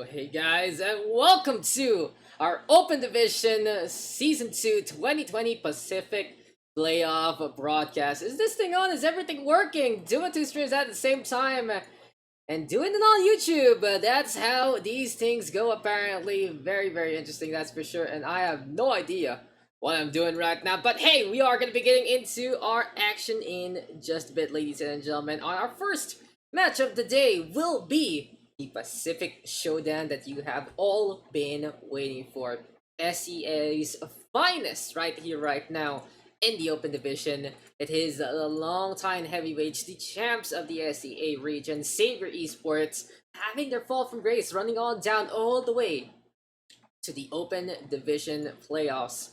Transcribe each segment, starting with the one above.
Hey guys, and welcome to our Open Division Season 2 2020 Pacific Playoff broadcast. Is this thing on? Is everything working? Doing two streams at the same time and doing it on YouTube. That's how these things go, apparently. Very, very interesting, that's for sure. And I have no idea what I'm doing right now. But hey, we are going to be getting into our action in just a bit, ladies and gentlemen. Our first match of the day will be the Pacific Showdown that you have all been waiting for. SEA's finest right here, right now in the Open Division. It is the long-time heavyweights, the champs of the SEA region, Xavier Esports, having their fall from grace, running on down all the way to the Open Division playoffs.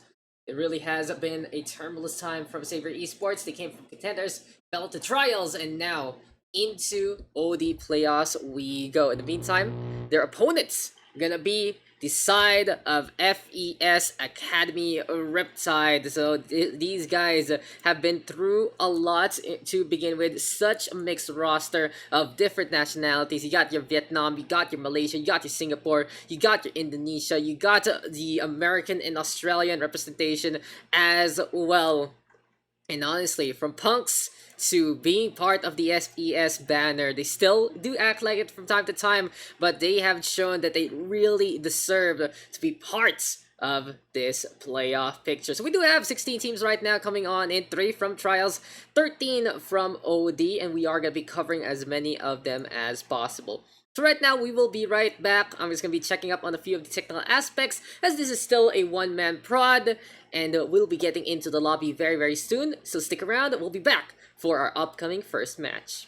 It really has been a tumultuous time from Xavier Esports. They came from contenders, fell to trials, and now into OD playoffs we go. In the meantime, their opponents gonna be the side of FES Academy Riptide. So these guys have been through a lot to begin with. Such a mixed roster of different nationalities. You got your Vietnam, you got your Malaysia, you got your Singapore, you got your Indonesia, you got the American and Australian representation as well. And honestly, from punks to being part of the FES banner, they still do act like it from time to time, but they have shown that they really deserve to be parts of this playoff picture. So we do have 16 teams right now coming on in, 3 from Trials, 13 from OD, and we are going to be covering as many of them as possible. So right now, we will be right back. I'm just going to be checking up on a few of the technical aspects, as this is still a one-man prod, and we'll be getting into the lobby very, very soon. So stick around, we'll be back for our upcoming first match.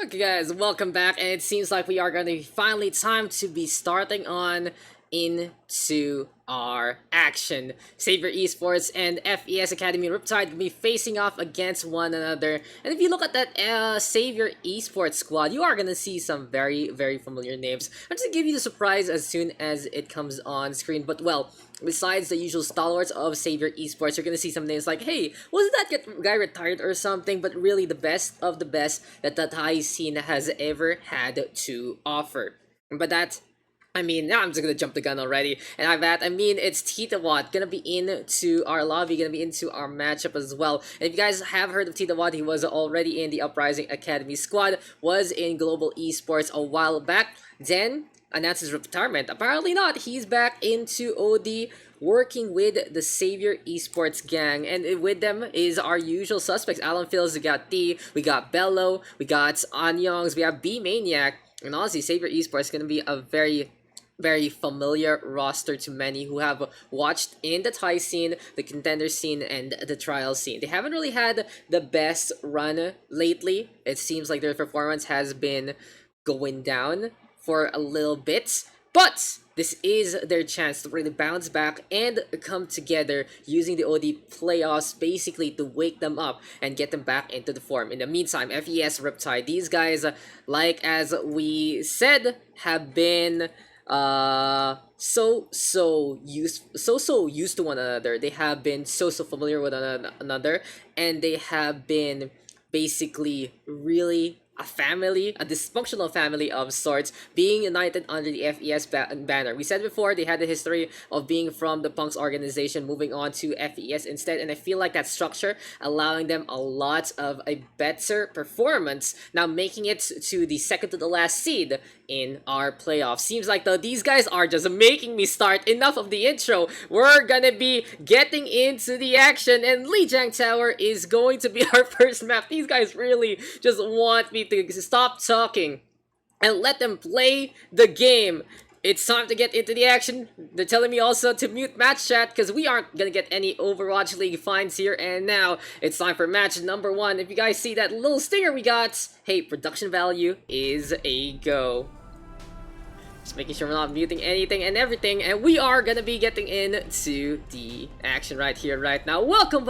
Okay guys, welcome back, and it seems like we are going to be finally time to be starting on into our action. Xavier Esports and FES Academy Riptide will be facing off against one another. And if you look at that Xavier Esports squad, you are going to see some very familiar names. I'm just going to give you the surprise as soon as it comes on screen. But well, besides the usual stalwarts of Xavier Esports, you're going to see some names like, hey, wasn't that guy retired or something? But really the best of the best that the Thai scene has ever had to offer. But that, I mean, now I'm just gonna jump the gun already. And I bet, I mean, it's Tita Watt gonna be into our lobby, gonna be into our matchup as well. And if you guys have heard of Tita Watt, he was already in the Uprising Academy squad, was in Global Esports a while back, then announced his retirement. Apparently not, he's back into OD, working with the Xavier Esports gang, and with them is our usual suspects. Alan Fields, we got T, we got Bello, we got Anyongs, we have B Maniac, and honestly, Xavier Esports is gonna be a very familiar roster to many who have watched in the Thai scene, the contender scene, and the trial scene. They haven't really had the best run lately. It seems like their performance has been going down for a little bit, but this is their chance to really bounce back and come together using the OD playoffs basically to wake them up and get them back into the form. In the meantime, FES Riptide, these guys, like as we said, have been so used to one another. They have been so familiar with one another, and they have been basically really a family, a dysfunctional family of sorts, being united under the FES banner. We said before they had the history of being from the Punks organization, moving on to FES instead, and I feel like that structure allowing them a lot of a better performance, now making it to the second to the last seed in our playoffs. Seems like though these guys are just making me start. Enough of the intro. We're gonna be getting into the action, and Lijiang Tower is going to be our first map. These guys really just want me to stop talking and let them play the game. It's time to get into the action. They're telling me also to mute match chat because we aren't gonna get any Overwatch League fines here. And now it's time for match number 1. If you guys see that little stinger we got, hey, production value is a go. Just making sure we're not muting anything and everything, and we are gonna be getting into the action right here, right now. Welcome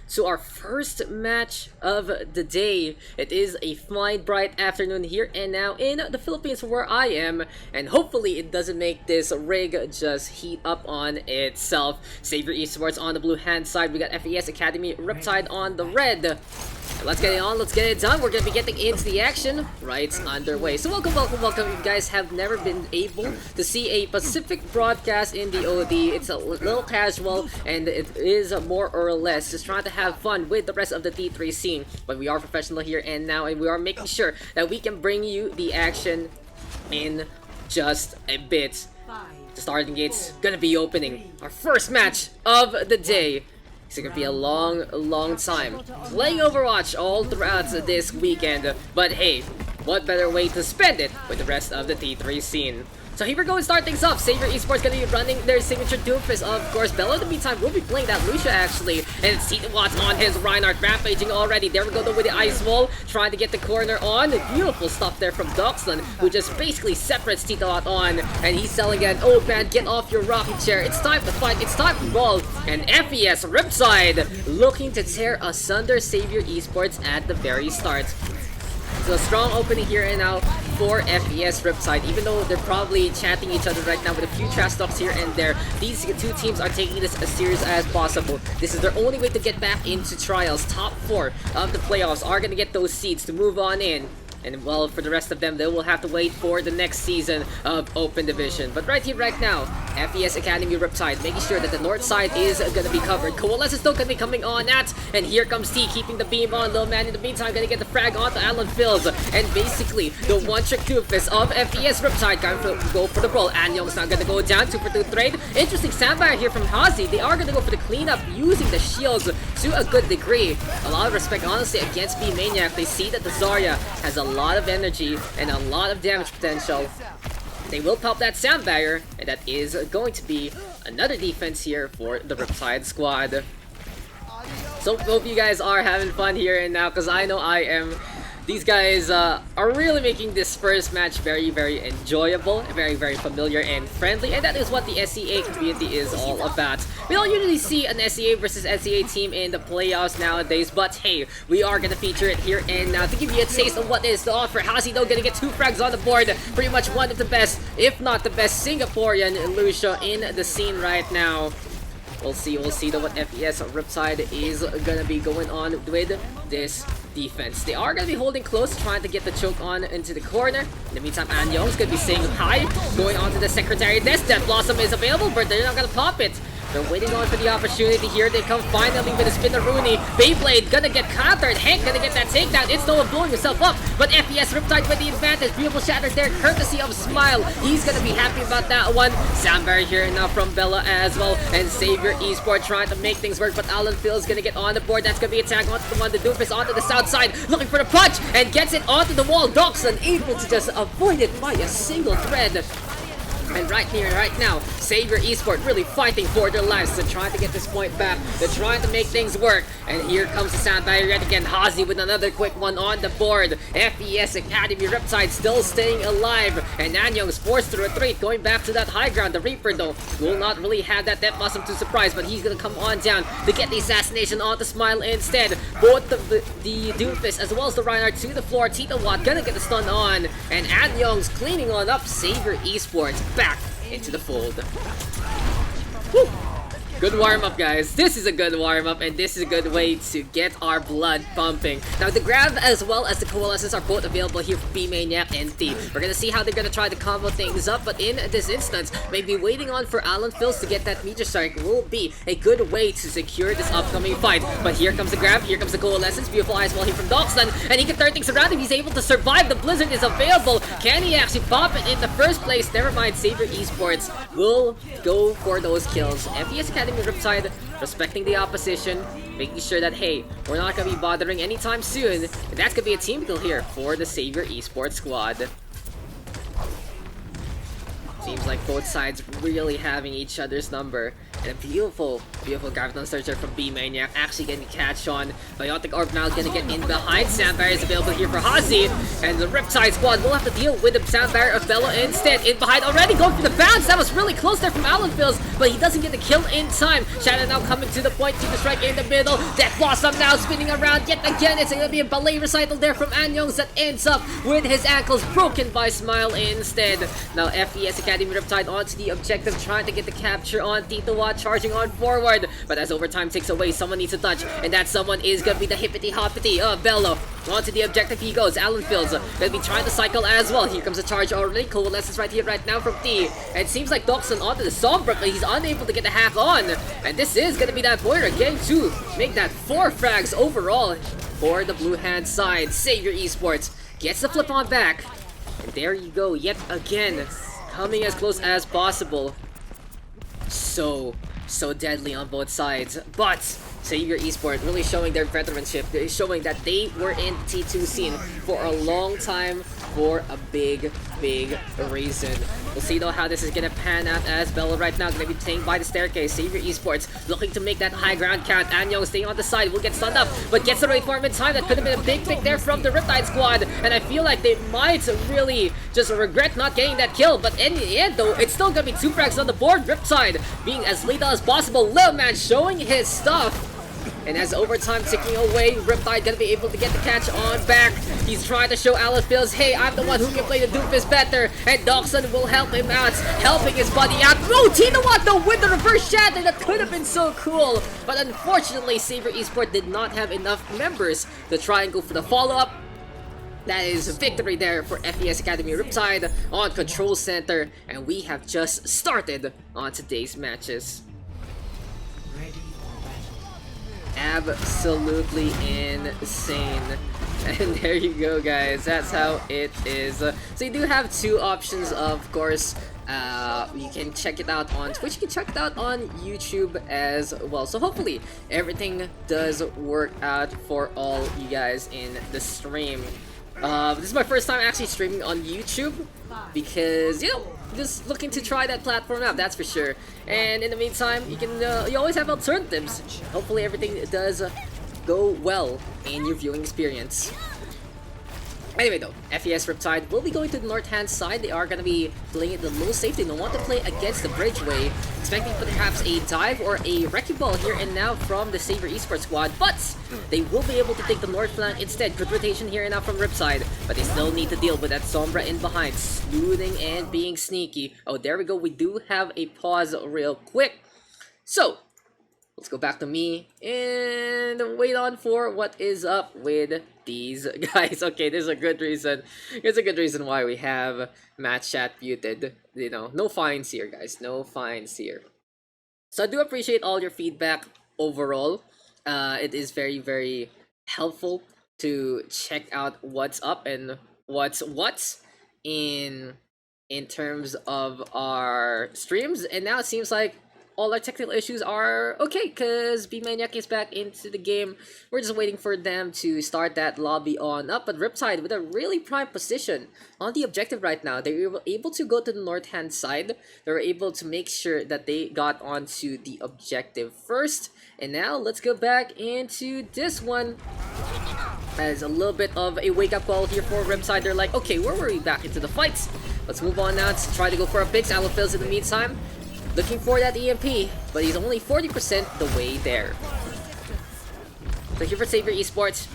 to our first match of the day. It is a fine, bright afternoon here and now in the Philippines where I am, and hopefully it doesn't make this rig just heat up on itself. Xavier Esports on the blue hand side, we got FES Academy Riptide on the red. Let's get it on, let's get it done. We're gonna be getting into the action right underway. So welcome. If you guys have never been able to see a Pacific broadcast in the OD, it's a little casual and it is more or less just trying to have fun with the rest of the T3 scene. But we are professional here and now, and we are making sure that we can bring you the action in just a bit. The starting gate's gonna be opening our first match of the day. It's gonna be a long time playing Overwatch all throughout this weekend, but hey, what better way to spend it with the rest of the T3 scene. So here we go and start things off. Xavier Esports gonna be running their signature Doomfist, of course. Bello in the meantime will be playing that Lucia actually. And it's Tita Watt on his Reinhardt, rampaging already. There we go though with the ice wall, trying to get the corner on. Beautiful stuff there from Daks, who just basically separates Tita Watt on. And he's telling an old man, get off your rocking chair. It's time to fight, it's time to brawl. And FES Riptide looking to tear asunder Xavier Esports at the very start. So a strong opening here and now for FES Riptide, even though they're probably chatting each other right now with a few trash talks here and there. These two teams are taking this as serious as possible. This is their only way to get back into trials. Top 4 of the playoffs are going to get those seeds to move on in. And well, for the rest of them, they will have to wait for the next season of Open Division. But right here, right now, FES Academy Riptide, making sure that the north side is going to be covered. Coalescence still going to be coming on at, and here comes T, keeping the beam on. Little man in the meantime, going to get the frag onto Alan Fields. And basically, the one-trick doofus of FES Riptide going to go for the brawl. Anyong's not going to go down, 2-for-2 trade. Interesting sandbag here from Hazi. They are going to go for the cleanup using the shields to a good degree. A lot of respect, honestly, against B Maniac. They see that the Zarya has a lot of energy and a lot of damage potential. They will pop that sound barrier, and that is going to be another defense here for the Riptide squad. So hope you guys are having fun here and now, because I know I am. These guys are really making this first match very, very enjoyable, very familiar and friendly, and that is what the SEA community is all about. We don't usually see an SEA versus SEA team in the playoffs nowadays, but hey, we are gonna feature it here and now to give you a taste of what is to offer. How's he though gonna get 2 frags on the board? Pretty much one of the best, if not the best, Singaporean Lucia in the scene right now. We'll see though what FES Riptide is gonna be going on with this defense. They are gonna be holding close, trying to get the choke on into the corner. In the meantime, Anyong's gonna be saying hi, going on to the secretary desk. That Blossom is available, but they're not gonna pop it. They're waiting on for the opportunity. Here they come finally with a Spinneroonie. Beyblade gonna get countered. Hank gonna get that takedown. It's no one blowing himself up, but FES Riptide with the advantage. Beautiful shatter there, courtesy of Smile. He's gonna be happy about that one. Soundberry here now from Bella as well, and Xavier Esports trying to make things work, but Alan Phil's gonna get on the board. That's gonna be a tag onto the one. The Doofus onto the south side, looking for the punch, and gets it onto the wall. Daks able to just avoid it by a single thread. And right here, right now, Xavier Esports really fighting for their lives. They're trying to get this point back. They're trying to make things work. And here comes the sound barrier yet again. Hazy with another quick one on the board. FES Academy Riptide still staying alive. And Nanyong's forced to retreat, going back to that high ground. The Reaper, though, will not really have that Death Blossom to surprise, but he's gonna come on down to get the assassination onto Smile instead. Both the Doofus as well as the Reinhardt to the floor. Tito Watt gonna get the stun on. And Anyong's cleaning on up Xavier Esports back into the fold. Woo. Good warm-up, guys. This is a good warm-up, and this is a good way to get our blood pumping. Now, the grab as well as the coalescence are both available here for B-Maniac and T. We're gonna see how they're gonna try to combo things up, but in this instance, maybe waiting on for Alan Phils to get that Meteor Strike will be a good way to secure this upcoming fight. But here comes the grab, here comes the coalescence. Beautiful eyes while here from Dogsland, and he can turn things around if he's able to survive. The Blizzard is available. Can he actually pop it in the first place? Never mind, Xavier Esports will go for those kills. FES Academy Riptide respecting the opposition, making sure that, hey, we're not going to be bothering anytime soon. And that's going to be a team kill here for the Xavier Esports squad. Seems like both sides really having each other's number. And a beautiful Graviton Searcher from B-Maniac actually getting catch on. Biotic Orb now gonna get in behind. Sound Barrier is available here for Hazy. And the Riptide squad will have to deal with the Sound Barrier of Bella instead. In behind already, going for the bounce. That was really close there from Alan Phils, but he doesn't get the kill in time. Shadow now coming to the point, to the strike in the middle. Death Blossom now spinning around yet again. It's gonna be a ballet recital there from Anyongs that ends up with his ankles broken by Smile instead. Now FES Academy Riptide onto the objective, trying to get the capture on Tito Watt, charging on forward. But as overtime ticks away, someone needs to touch, and that someone is gonna be the hippity hoppity of Bello. Onto the objective he goes. Alan Phils gonna be trying to cycle as well. Here comes a charge already. Coalescence right here, right now from T. And it seems like Dawson onto the Sombra, but he's unable to get the hack on. And this is gonna be that Boiler getting to make that 4 frags overall for the blue hand side. Xavier Esports gets the flip on back. And there you go, yet again, coming as close as possible. So deadly on both sides, but Xavier Esports really showing their veteranship. They're showing that they were in the T2 scene for a long time for a big reason. We'll see though how this is gonna pan out, as Bella right now gonna be playing by the staircase. Xavier Esports looking to make that high ground count. Anyong staying on the side, will get stunned up, but gets the right form in time. That could have been a big pick there from the Riptide squad, and I feel like they might really just regret not getting that kill. But in the end though, it's still gonna be 2 frags on the board. Riptide being as lethal as possible. Lil Man showing his stuff. And as overtime ticking away, Riptide gonna be able to get the catch on back. He's trying to show Alan Phils, hey, I'm the one who can play the Doofus better. And Dawson will help him out, helping his buddy out. No, Tino Watt though with the reverse shatter. That could have been so cool. But unfortunately, Xavier Esports did not have enough members to try and go for the follow-up. That is a victory there for FES Academy Riptide on Control Center. And we have just started on today's matches. Absolutely insane. And there you go, guys, that's how it is. So you do have 2 options, of course. You can check it out on Twitch, you can check it out on YouTube as well. So hopefully everything does work out for all you guys in the stream. This is my first time actually streaming on YouTube, because, you know, just looking to try that platform out, that's for sure. And in the meantime, you can you always have alternatives. Hopefully everything does go well in your viewing experience. Anyway though, FES Riptide will be going to the north-hand side. They are going to be playing at the low safe. They don't want to play against the bridgeway, expecting perhaps a dive or a wrecking ball here and now from the Xavier Esports squad, but they will be able to take the north flank instead. Good rotation here and now from Riptide, but they still need to deal with that Sombra in behind, sleuthing and being sneaky. Oh, there we go. We do have a pause real quick. So, let's go back to me and wait on for what is up with these guys. Okay, there's a good reason. There's a good reason why we have match chat muted. You know, no fines here, guys. No fines here. So I do appreciate all your feedback overall. It is very, very helpful to check out what's up and what's in terms of our streams. And now it seems like all our technical issues are okay, because B-Maniac is back into the game. We're just waiting for them to start that lobby on up. But Riptide with a really prime position on the objective right now. They were able to go to the north-hand side. They were able to make sure that they got onto the objective first. And now let's go back into this one. As a little bit of a wake-up call here for Riptide. They're like, okay, where were we back into the fights? Let's move on now to try to go for a Bix. Alaphiles in the meantime, looking for that EMP, but he's only 40% the way there. So here for Xavier Esports,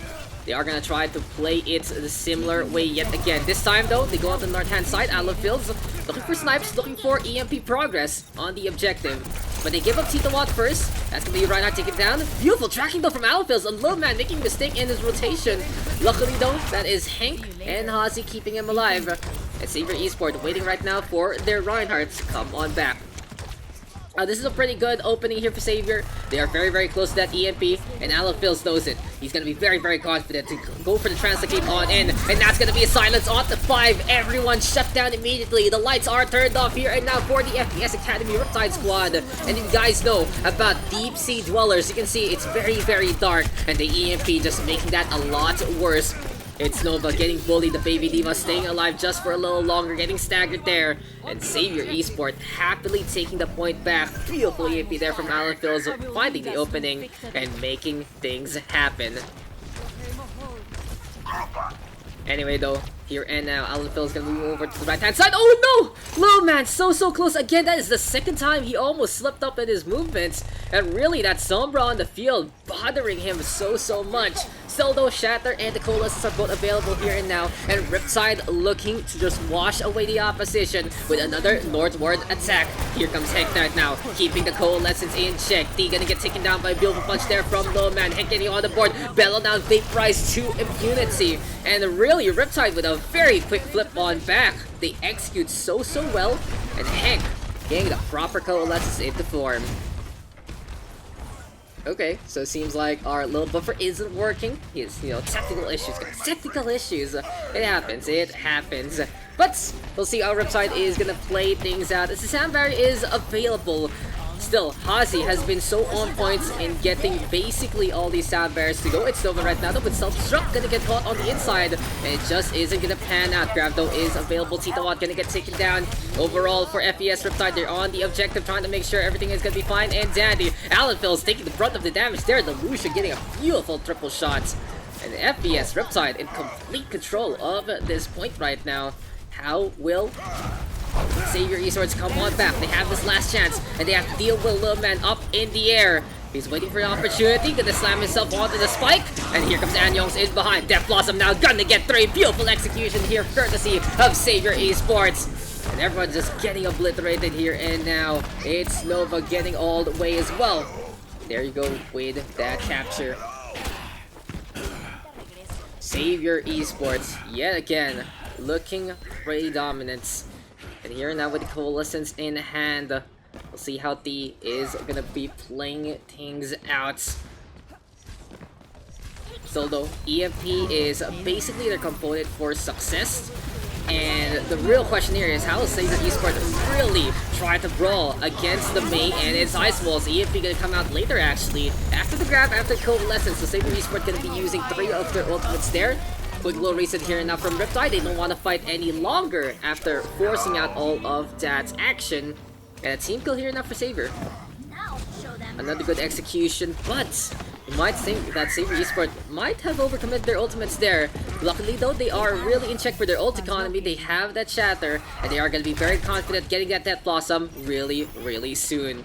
they are gonna try to play it the similar way yet again. This time though, they go on the north-hand side. Alaphiles looking for snipes, looking for EMP progress on the objective. But they give up Tito Watt first. That's gonna be Reinhardt taking down. Beautiful tracking though from Alaphiles. A low man making a mistake in his rotation. Luckily though, that is Hank and Hazi keeping him alive. And Xavier Esports waiting right now for their Reinhardt to come on back. This is a pretty good opening here for Xavier. They are very, very close to that EMP, and Alaphiles knows it. He's going to be very, very confident to go for the translocate on in, and that's going to be a silence on the 5. Everyone shut down immediately. The lights are turned off here, and now for the FES Academy Riptide squad. And you guys know about Deep Sea Dwellers. You can see it's very, very dark, and the EMP just making that a lot worse. It's Nova getting bullied, the Baby Diva staying alive just for a little longer, getting staggered there. And Xavier Esports happily taking the point back. Beautiful EMP there from Alaphiles, finding the opening and making things happen. Anyway though, here and now, Alaphiles gonna move over to the right-hand side. Oh no! Little man, so close. Again, that is the second time he almost slipped up in his movements. And really, that Sombra on the field bothering him so much. Still though, Shatter and the Coalescence are both available here and now. And Riptide looking to just wash away the opposition with another northward attack. Here comes Hank right now, keeping the Coalescence in check. D gonna get taken down by a beautiful punch there from Low Man. Hank getting on the board. Bellow down, vaporized to impunity. And really, Riptide with a very quick flip on back. They execute so well. And Hank getting the proper Coalescence into form. Okay, so it seems like our little buffer isn't working. He's, technical issues, guys. Technical issues. It happens. But we'll see how Riptide is gonna play things out. As the Sandbar is available. Still, Hazi has been so on point in getting basically all these Sandbears to go. It's Nova right now though, with Self-Destruct gonna get caught on the inside. And it just isn't gonna pan out. Grab though is available. Tito Watt gonna get taken down. Overall for FES Riptide, they're on the objective trying to make sure everything is gonna be fine and dandy. Alaphiles taking the brunt of the damage there. The Lucia getting a beautiful triple shot. And FES Riptide in complete control of this point right now. How will Xavier Esports come on back? They have this last chance, and they have to deal with Little Man up in the air. He's waiting for an opportunity, gonna slam himself onto the spike, and here comes Anyong's in behind. Death Blossom now gonna get 3. Beautiful execution here, courtesy of Xavier Esports. And everyone's just getting obliterated here, and now it's Nova getting all the way as well. There you go with that capture. Xavier Esports, yet again, looking pretty dominant. And here now with the Coalescence in hand, we'll see how D is gonna be playing things out. So though, EMP is basically their component for success. And the real question here is, how will Xavier Esports really try to brawl against the Mei and its Ice Walls? EMP gonna come out later actually, after the grab, after Coalescence. So Xavier Esports gonna be using 3 of their ultimates there. Quick little reset here now from Riptide. They don't want to fight any longer after forcing out all of that action. And a team kill here now for Xavier. Another good execution, but You might think that Xavier Esports might have overcommitted their ultimates there. Luckily though, they are really in check for their ult economy. They have that Shatter, and they are going to be very confident getting that Death Blossom really soon.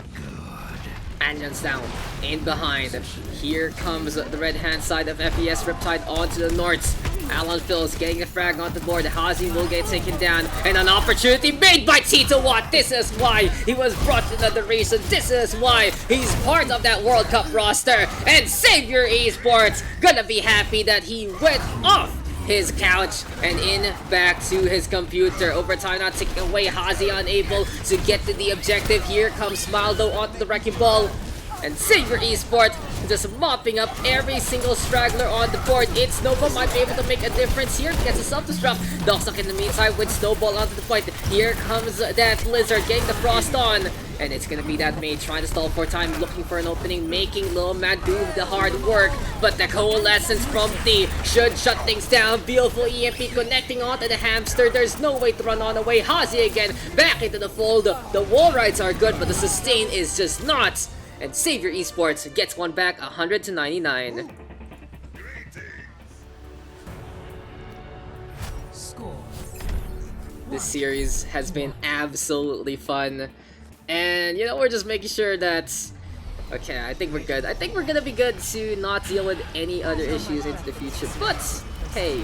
Anion's down, in behind. Here comes the red hand side of FES Riptide onto the north. Alan Phil's getting the frag onto the board. Hazi will get taken down, and an opportunity made by Tito Watt. This is why he was brought into the reason. This is why he's part of that World Cup roster. And Xavier Esports gonna be happy that he went off his couch and in back to his computer. Overtime not taking away. Hazi unable to get to the objective. Here comes Smaldo onto the wrecking ball. And Xavier Esports just mopping up every single straggler on the board. It's Nova might be able to make a difference here. Gets a self-destruct. Daks in the meantime with Snowball onto the point. Here comes that Lizard getting the frost on. And it's gonna be that mate trying to stall for time, looking for an opening, making Lil Man do the hard work. But the coalescence from D should shut things down. Beautiful EMP connecting onto the hamster. There's no way to run on away. Hazi again, back into the fold. The wall rides are good, but the sustain is just not. And Xavier Esports gets one back, 100 to 99. This series has been absolutely fun. And, you know, we're just making sure that... Okay, I think we're good. I think we're gonna be good to not deal with any other issues into the future. But, hey,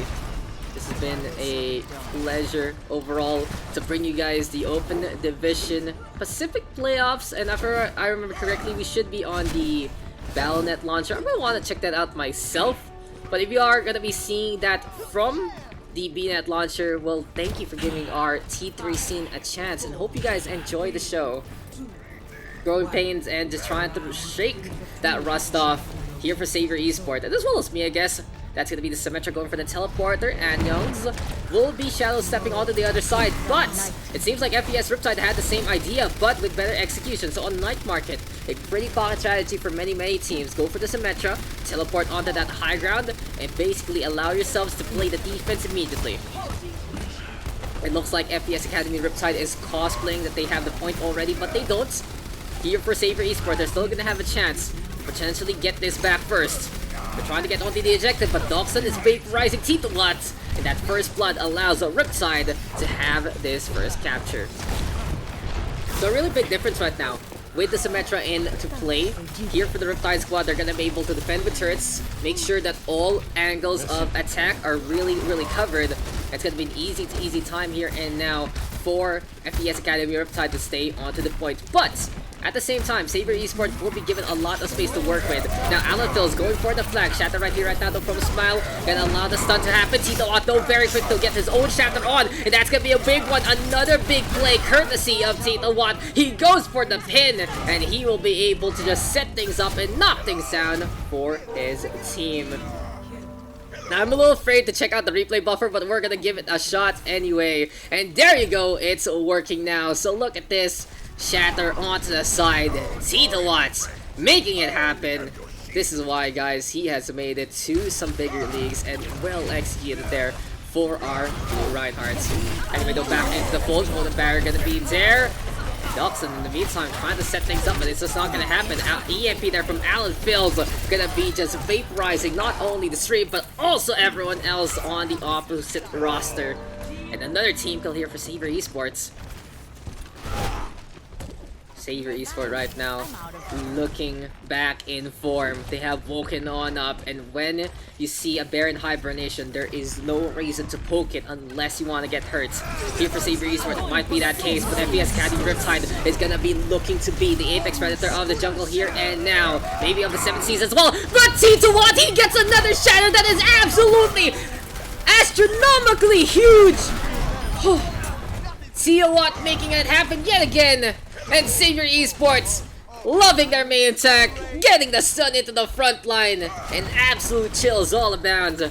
this has been a pleasure overall to bring you guys the Open Division Pacific Playoffs. And if I remember correctly, we should be on the Battle.net launcher. I'm gonna want to check that out myself. But if you are gonna be seeing that from the BNet launcher, well, thank you for giving our T3 scene a chance, and hope you guys enjoy the show. Growing pains and just trying to shake that rust off here for Xavier Esports, and as well as me, I guess. That's gonna be the Symmetra going for the teleporter, and Youngs will be shadow stepping onto the other side. But it seems like FES Riptide had the same idea, but with better execution. So on Night Market, a pretty common strategy for many teams. Go for the Symmetra, teleport onto that high ground, and basically allow yourselves to play the defense immediately. It looks like FES Academy Riptide is cosplaying that they have the point already, but they don't. Here for Xavier Esports, they're still gonna have a chance to potentially get this back first. They're trying to get onto the objective, but Dawson is vaporizing Tito Watt, and that first blood allows a Riptide to have this first capture. So a really big difference right now. With the Symmetra in to play, here for the Riptide squad, they're gonna be able to defend with turrets, make sure that all angles of attack are really covered. It's gonna be an easy time here and now for FES Academy Riptide to stay onto the point. But at the same time, Xavier Esports will be given a lot of space to work with. Now, Alan Phil's going for the flag. Shatter right here, right now, though, from Smile. Gonna allow the stun to happen. Tito Otto very quick to get his own Shatter on. And that's gonna be a big one. Another big play, courtesy of Tito Watt. He goes for the pin, and he will be able to just set things up and knock things down for his team. Now, I'm a little afraid to check out the replay buffer, but we're gonna give it a shot anyway. And there you go, it's working now. So look at this. Shatter onto the side. Tito Watts making it happen. This is why, guys, he has made it to some bigger leagues and well executed there for our Blue Reinhardts. Anyway, though, back into the fold. The barrier gonna be there. Dawson, in the meantime, trying to set things up, but it's just not gonna happen. EMP there from Alan Phil's gonna be just vaporizing not only the stream, but also everyone else on the opposite roster. And another team kill here for Xavier Esports. Xavier Esports right now looking back in form. They have woken on up, and when you see a bear in hibernation, there is no reason to poke it unless you want to get hurt. Here for Xavier Esports, it might be that case, but FES Academy Riptide is gonna be looking to be the apex predator of the jungle here and now. Maybe of the 7 seas as well, but Tito Watt, he gets another shatter that is absolutely astronomically huge! Tito Watt making it happen yet again! And Xavier Esports loving their main attack, getting the stun into the front line, and absolute chills all abound.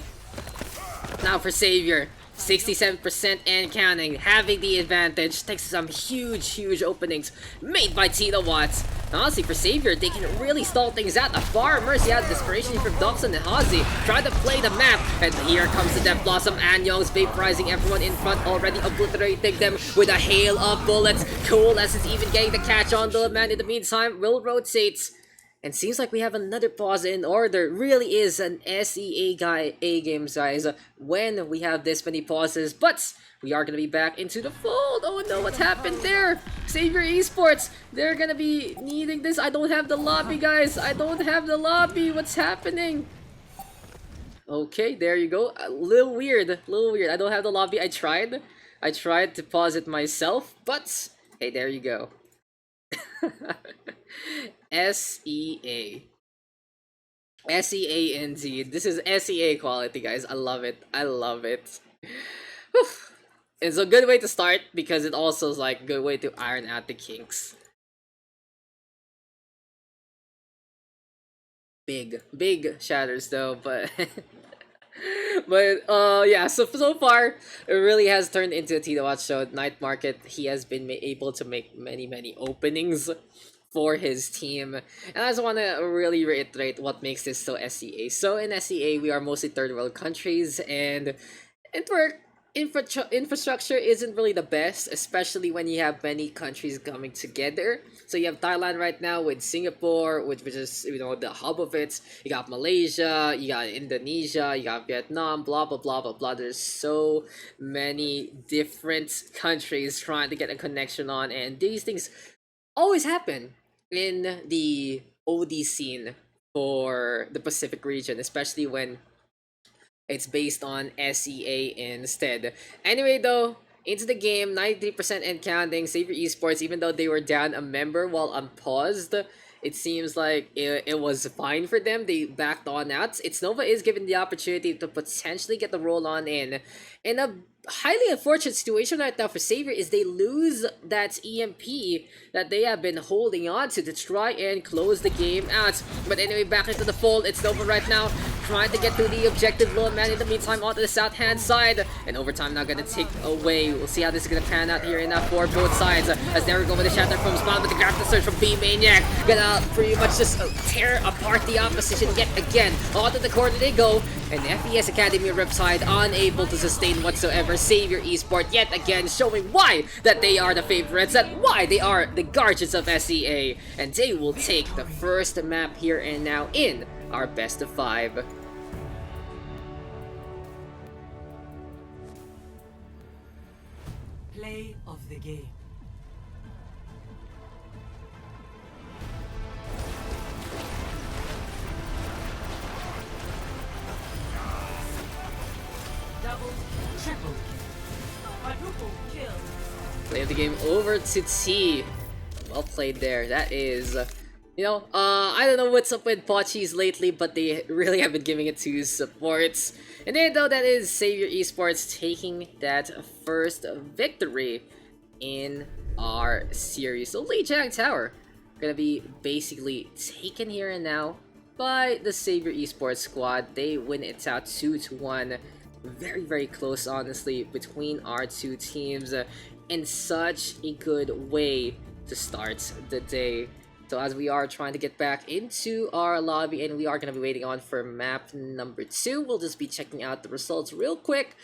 Now for Xavier, 67% and counting, having the advantage, thanks to some huge openings made by Tito Watts. Honestly, for Xavier, they can really stall things out. A far mercy out of desperation from Dawson and Hazi, trying to play the map, and here comes the Death Blossom. Anyong's vaporizing everyone in front, already obliterating them with a hail of bullets. Cool as is even getting the catch on the man in the meantime, will rotate. And seems like we have another pause in order. Really is an SEA guy A games, guys, when we have this many pauses. But we are gonna be back into the fold. Oh no, what happened there? Xavier Esports, they're gonna be needing this. I don't have the lobby, guys. I don't have the lobby. What's happening? Okay, there you go. A little weird, a little weird. I don't have the lobby. I tried to pause it myself, but hey, there you go. SEA. SEA indeed. This is SEA quality, guys. I love it. I love it. Whew. It's a good way to start because it also is like a good way to iron out the kinks. Big shatters though, but but yeah, so far it really has turned into a Tito Watch show. Night Market, he has been able to make many openings for his team, and I just want to really reiterate what makes this so SEA. So in SEA, we are mostly third world countries, and infrastructure isn't really the best, especially when you have many countries coming together. So you have Thailand right now with Singapore, which is, you know, the hub of it. You got Malaysia, you got Indonesia, you got Vietnam, blah blah blah blah blah. There's so many different countries trying to get a connection on, and these things always happen in the OD scene for the Pacific region, especially when it's based on SEA instead. Anyway, though, into the game, 93% and counting. Xavier Esports, even though they were down a member while unpaused, it seems like it was fine for them. They backed on out. It's Nova is given the opportunity to potentially get the roll on in a highly unfortunate situation right now for Xavier is they lose that EMP that they have been holding on to try and close the game out. But anyway, back into the fold. It's Nova right now trying to get to the objective. Lone Man in the meantime onto the south hand side, and overtime now gonna take away. We'll see how this is gonna pan out here in that for both sides as they're going with the shatter from spawn, but the grab the search from B Maniac gonna pretty much just tear apart the opposition yet again. Onto the corner they go, and FES Academy Riptide unable to sustain whatsoever. Xavier Esports yet again showing why that they are the favorites, and why they are the guardians of SEA, and they will take the first map here and now in our best of 5. Play of the game. Double, triple, quadruple kill. Play of the game over to T. Well played there. That is, you know, I don't know what's up with Pochis lately, but they really have been giving it to supports. And then though, that is Xavier Esports taking that first victory in our series. So Lijiang Tower gonna be basically taken here and now by the Xavier Esports squad. They win it out 2-1. Very close, honestly, between our two teams, in such a good way to start the day. So as we are trying to get back into our lobby, and we are going to be waiting on for map number 2, we'll just be checking out the results real quick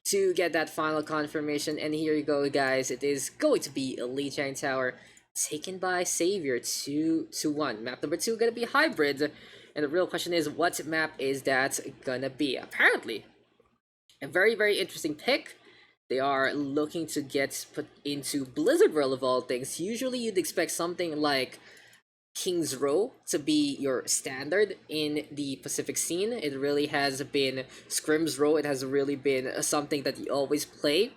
to get that final confirmation. And here you go, guys. It is going to be Lijiang Tower taken by Xavier 2-1. Map number 2 going to be hybrid, and the real question is, what map is that gonna be? Apparently a very interesting pick. They are looking to get put into Blizzard World of all things. Usually you'd expect something like King's Row to be your standard in the Pacific scene. It really has been Scrim's Row. It has really been something that you always play.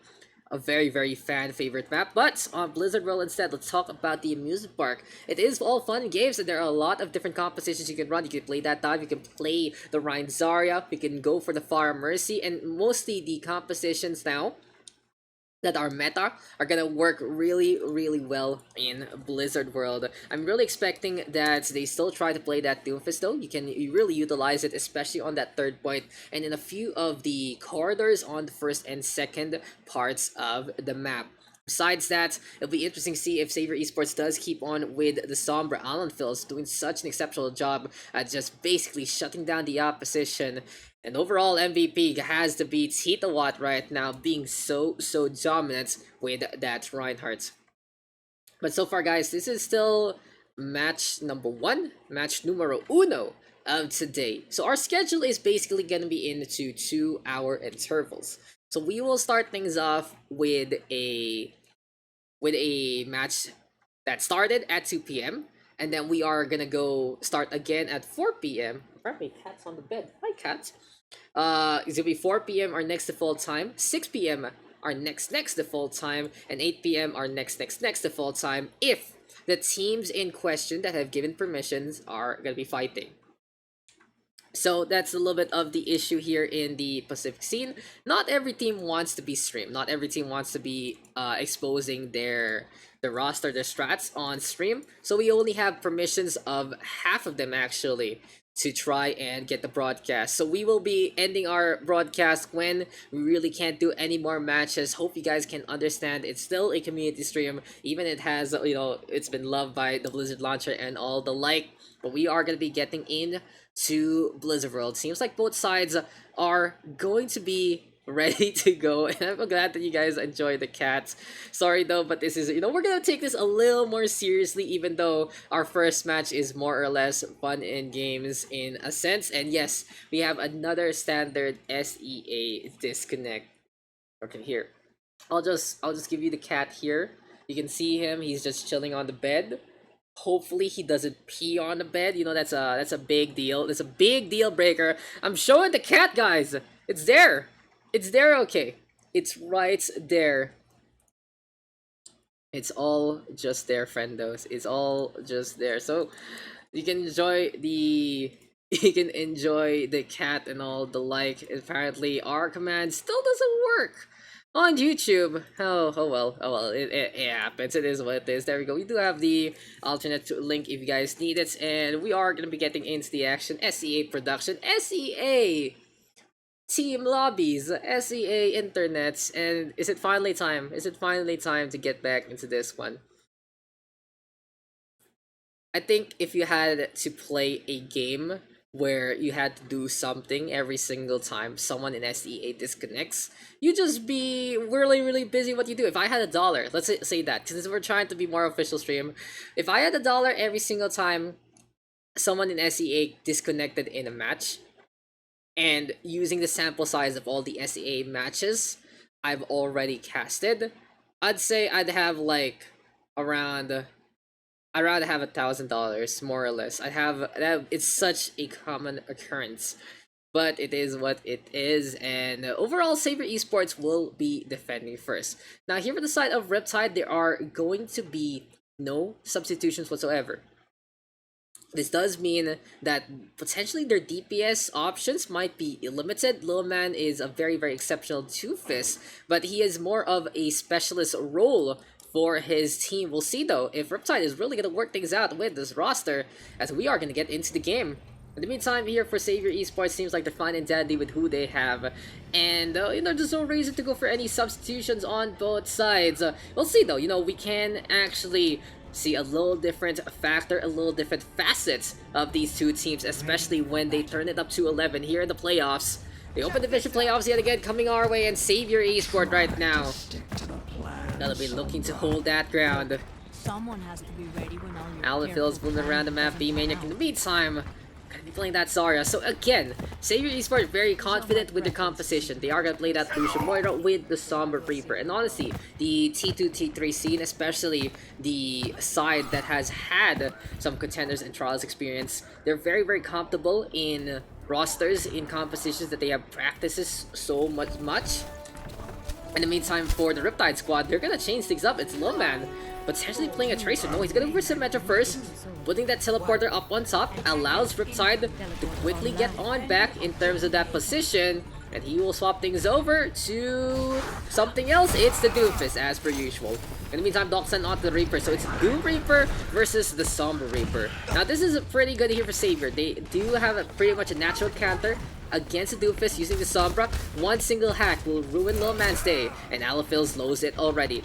A very fan favorite map. But on Blizzard World instead, let's talk about the amusement park. It is all fun and games, and there are a lot of different compositions you can run. You can play that dive, you can play the Rhine Zarya, you can go for the Fire Mercy, and mostly the compositions now that are meta are gonna work really well in Blizzard World. I'm really expecting that they still try to play that Doomfist though. You really utilize it, especially on that third point and in a few of the corridors on the first and second parts of the map. Besides that, it'll be interesting to see if Xavier Esports does keep on with the Sombra Alan Phils, doing such an exceptional job at just basically shutting down the opposition. And overall MVP has to be Tito Watt right now, being so dominant with that Reinhardt. But so far, guys, this is still match number 1, match numero uno of today. So our schedule is basically gonna be into 2-hour intervals. So we will start things off with a match that started at 2 p.m. and then we are gonna go start again at 4 p.m. Apparently, cat's on the bed. Hi, cat. It's gonna be 4 p.m. our next default time, 6 p.m. our next default time, and 8 p.m. our next default time if the teams in question that have given permissions are gonna be fighting. So that's a little bit of the issue here in the Pacific scene. Not every team wants to be streamed. Not every team wants to be exposing their roster, their strats on stream. So we only have permissions of half of them actually to try and get the broadcast. So we will be ending our broadcast when we really can't do any more matches. Hope you guys can understand. It's still a community stream. Even it has, you know, it's been loved by the Blizzard launcher and all the like. But we are going to be getting in to Blizzard World. Seems like both sides are going to be ready to go, and I'm glad that you guys enjoy the cats. Sorry though, but this is, you know, we're gonna take this a little more seriously, even though our first match is more or less fun in games in a sense. And yes, we have another standard SEA disconnect. Okay, here, I'll just give you the cat here. You can see him, he's just chilling on the bed. Hopefully he doesn't pee on the bed. You know, that's a big deal. That's a big deal breaker. I'm showing the cat, guys. It's there. It's there, okay. It's right there. It's all just there, friendos. It's all just there. So you can enjoy the cat and all the like. Apparently our command still doesn't work on YouTube. Oh well, it happens. It is what it is. There we go. We do have the alternate link if you guys need it, and we are gonna be getting into the action. SEA production, SEA team lobbies, SEA internets, and is it finally time? Is it finally time to get back into this one? I think if you had to play a game where you had to do something every single time someone in SEA disconnects, you just be really busy what you do. If I had $1, let's say that, since we're trying to be more official stream, if I had $1 every single time someone in SEA disconnected in a match, and using the sample size of all the SEA matches I've already casted, I'd say I'd have like around $1,000 more or less. I'd have that. It's such a common occurrence, but it is what it is. And overall, Xavier Esports will be defending first. Now here for the side of Riptide, there are going to be no substitutions whatsoever. This does mean that potentially their DPS options might be limited. Lil Man is a very exceptional doofus, but he is more of a specialist role for his team. We'll see though if Riptide is really going to work things out with this roster, as we are going to get into the game. In the meantime, here for Xavier Esports, seems like they're fine and dandy with who they have, and you know, there's no reason to go for any substitutions on both sides. We'll see though. You know, we can actually see a little different factor, a little different facets of these two teams, especially when they turn it up to 11 here in the playoffs. The Open Division playoffs yet again coming our way, and Xavier Esports right now gonna be looking to hold that ground. Someone has to be ready when all your Alphil's moving around the map, B-Maniac in the meantime gonna be playing that Zarya. So again, Xavier Esports very confident with the composition. They are gonna play that Lucia Moira with the Somber Reaper. And honestly, the T2, T3 scene, especially the side that has had some contenders and trials experience, they're very comfortable in rosters, in compositions that they have practices so much. In the meantime, for the Riptide squad, they're gonna change things up. It's Lil Man potentially playing a Tracer. No, he's gonna go for Symmetra first. Putting that teleporter up on top allows Riptide to quickly get on back in terms of that position. And he will swap things over to something else. It's the Doofus, as per usual. In the meantime, Daks sent on the Reaper, so it's Doom Reaper versus the Somber Reaper. Now, this is pretty good here for Xavier. They do have pretty much a natural counter against the Doofus using the Sombra. One single hack will ruin Lil Man's day, and Alphils knows it already.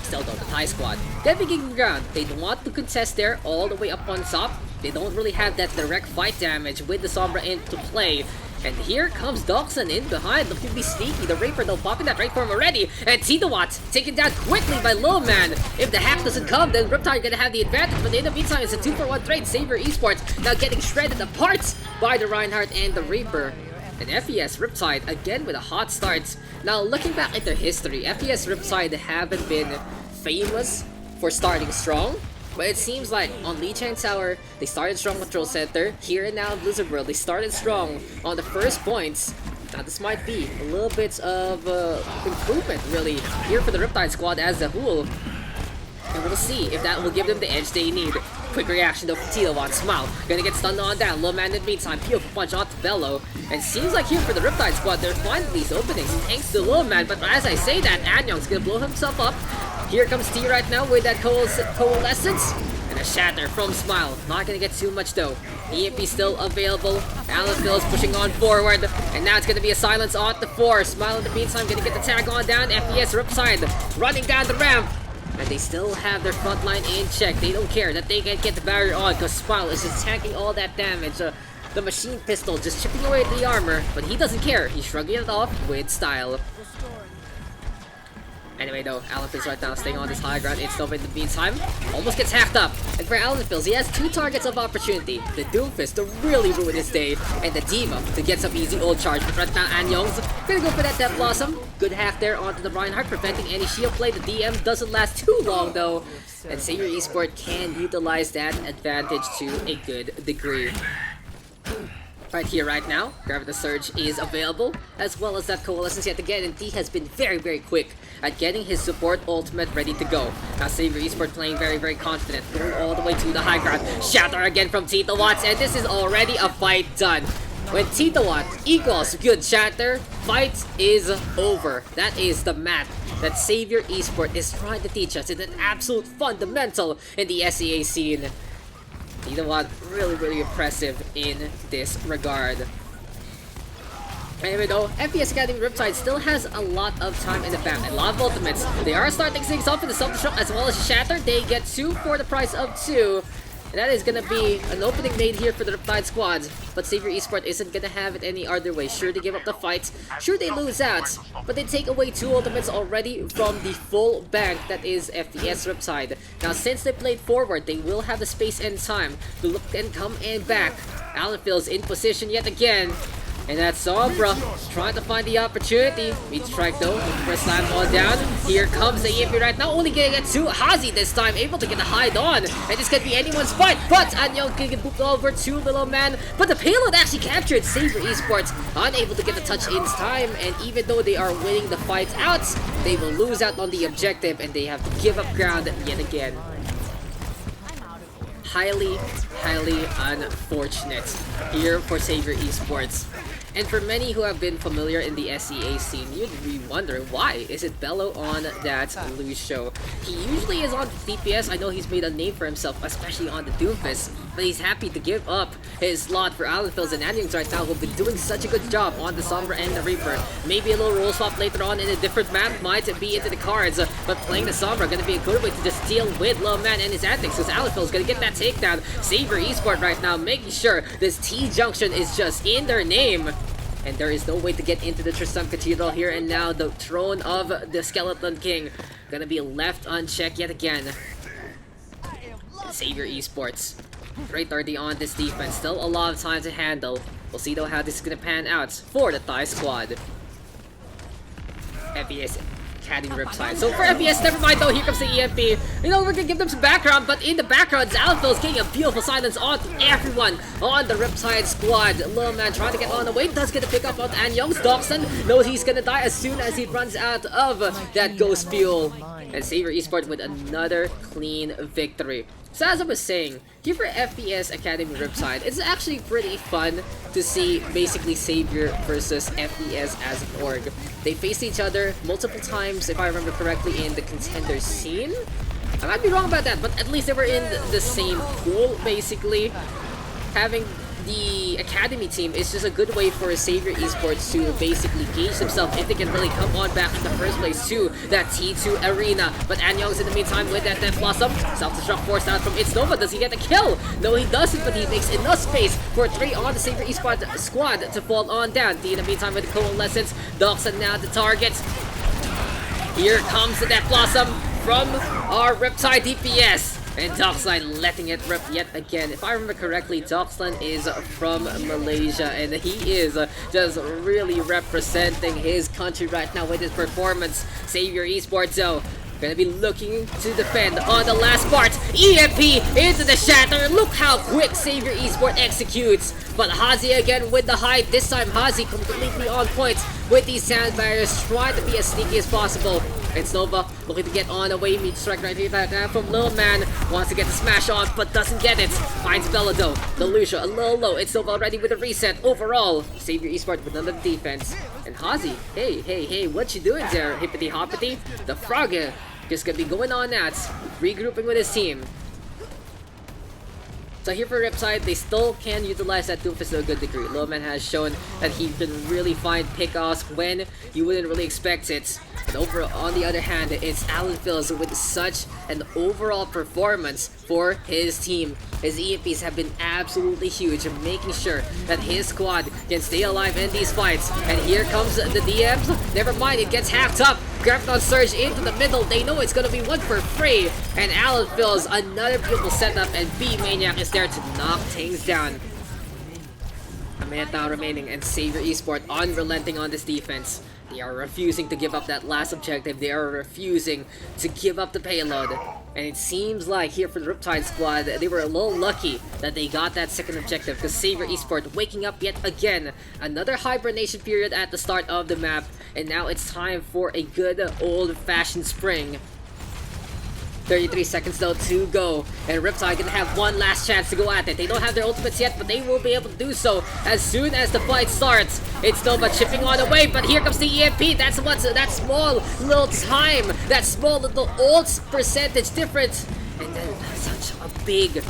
Still though, the Thai squad, they're picking ground. They don't want to contest there all the way up on top. They don't really have that direct fight damage with the Sombra into play. And here comes Dawson in behind, looking to be sneaky. The Reaper though popping that right for him already. And Titawat taken down quickly by Lil Man. If the hack doesn't come, then Riptide gonna have the advantage. But in the meantime, it's a 2-for-1 trade. Xavier Esports now getting shredded apart by the Reinhardt and the Reaper. And FES Riptide again with a hot start. Now looking back at their history, FES Riptide haven't been famous for starting strong. But it seems like on Lijiang Tower, they started strong with Troll Center. Here and now in Blizzard World, they started strong on the first points. Now this might be a little bit of improvement really here for the Riptide squad as a whole. And we'll see if that will give them the edge they need. Quick reaction though from Tito. Smile. Gonna get stunned on down. Low man in the meantime. Beautiful punch onto Bello. And seems like here for the Riptide squad, they're finding these openings thanks to Low man. But as I say that, Anyong's gonna blow himself up. Here comes T right now with that coalescence. And a shatter from Smile. Not gonna get too much though. EMP still available. Alan Phil's pushing on forward. And now it's gonna be a silence on the 4. Smile in the meantime gonna get the tag on down. FES Riptide running down the ramp. And they still have their front line in check. They don't care that they can't get the barrier on because Smile is just tanking all that damage. The machine pistol just chipping away at the armor. But he doesn't care. He's shrugging it off with style. Anyway though, Alan Phil's right now staying on this high ground. It's over in the meantime. Almost gets hacked up. And for Alan Phil's, he has 2 targets of opportunity. The Doomfist to really ruin his day. And the Diva to get some easy ult charge. But right now, Anyong's gonna go for that Death Blossom. Good hack there onto the Reinhardt, preventing any shield play. The DM doesn't last too long though. And Xavier Esports can utilize that advantage to a good degree. Right here, right now, Gravity Surge is available, as well as that Coalescence yet again, and D has been very quick at getting his support ultimate ready to go. Now Xavier Esports playing very confident, going all the way to the high ground. Shatter again from Tito Watts, and this is already a fight done. When Tito Watts equals good Shatter, fight is over. That is the math that Xavier Esports is trying to teach us. It's an absolute fundamental in the SEA scene. Tito Watts really impressive in this regard. Anyway though, FES Academy Riptide still has a lot of time in the bank, a lot of ultimates. They are starting things off in the self-destruct as well as a Shatter. They get 2 for the price of 2. And that is gonna be an opening made here for the Riptide squad. But Xavier Esports isn't gonna have it any other way. Sure, they give up the fight. Sure, they lose out. But they take away 2 ultimates already from the full bank that is FES Riptide. Now, since they played forward, they will have the space and time to look and come and back. Alan Phil's in position yet again. And that's Sombra trying to find the opportunity. Meet strike though, first time all down. Here comes the EMP right now, only getting it to Hazi this time, able to get a hide on. And this could be anyone's fight, but Anyong can get booped over to Little Man. But the payload actually captured Xavier Esports, unable to get the touch in time. And even though they are winning the fight out, they will lose out on the objective and they have to give up ground yet again. Highly unfortunate here for Xavier Esports. And for many who have been familiar in the SEA scene, you'd be wondering why is it Bello on that Lose show? He usually is on DPS. I know he's made a name for himself, especially on the Doomfist, but he's happy to give up his slot for Alan Phil's and Anyongs right now, who've been doing such a good job on the Sombra and the Reaper. Maybe a little role swap later on in a different map might be into the cards, but playing the Sombra gonna be a good way to just deal with Low Man and his antics, because Alan Phil's gonna get that takedown. Xavier Esports right now making sure this T-Junction is just in their name. And there is no way to get into the Tristan Cathedral here and now. The throne of the Skeleton King gonna be left unchecked yet again. Xavier Esports, right 30 on this defense. Still a lot of time to handle. We'll see though how this is gonna pan out for the Thai squad. FES Academy Riptide. So for FES, never mind though, here comes the EMP. You know, we're gonna give them some background, but in the background, Zalphil's getting a beautiful silence on everyone on the Riptide squad. Little Man trying to get on the way, does get a pick up on Anyong's. Dawson knows he's gonna die as soon as he runs out of that ghost fuel. And Xavier Esports with another clean victory. So as I was saying, here for FES Academy Riptide, it's actually pretty fun to see basically Xavier versus FES as an org. They faced each other multiple times, if I remember correctly, in the contender scene. I might be wrong about that, but at least they were in the same pool, basically. Having the Academy team is just a good way for Xavier Esports to basically gauge themselves if they can really come on back in the first place to that T2 arena. But Anyong's in the meantime with that Death Blossom. Self-destruct forced out from It's Nova. Does he get the kill? No, he doesn't, but he makes enough space for 3 on the Xavier Esports squad to fall on down. D in the meantime with the Coalescence. Daks are now the target. Here comes the Death Blossom from our Riptide DPS. And Doxline letting it rip yet again. If I remember correctly, Doxline is from Malaysia, and he is just really representing his country right now with his performance. Xavier Esports though, gonna be looking to defend on the last part. EMP into the shatter. Look how quick Xavier Esports executes. But Hazi again with the hide. This time Hazi completely on point with these sand barriers, trying to be as sneaky as possible. It's Nova looking to get on away. Meet strike right here from Lil Man. Wants to get the smash on, but doesn't get it. Finds Bella though. The Lucia a little low. It's Nova already with a reset. Overall, Xavier Esports with another defense. And Hazi, hey, what you doing there? Hippity hoppity. The frog just gonna be going on that, regrouping with his team. So here for Riptide, they still can utilize that Doomfist to a good degree. Lowman has shown that he can really find pickoffs when you wouldn't really expect it. But over on the other hand, it's Alan Phils with such an overall performance for his team. His EMPs have been absolutely huge, making sure that his squad can stay alive in these fights. And here comes the DMs. Never mind, it gets hacked up. Graviton Surge into the middle. They know it's gonna be one for free. And Alan Phils another beautiful setup, and B Maniac is there to knock things down. A minute now remaining, and Xavier Esports unrelenting on this defense. They are refusing to give up that last objective. They are refusing to give up the payload. And it seems like here for the Riptide squad, they were a little lucky that they got that second objective, because Xavier Esports waking up yet again. Another hibernation period at the start of the map. And now it's time for a good old-fashioned spring. 33 seconds though to go, and Riptide gonna have one last chance to go at it. They don't have their ultimates yet, but they will be able to do so as soon as the fight starts. It's Nova chipping on away, but here comes the EMP. That's what's that small little time, that small little ult percentage difference, and then such a big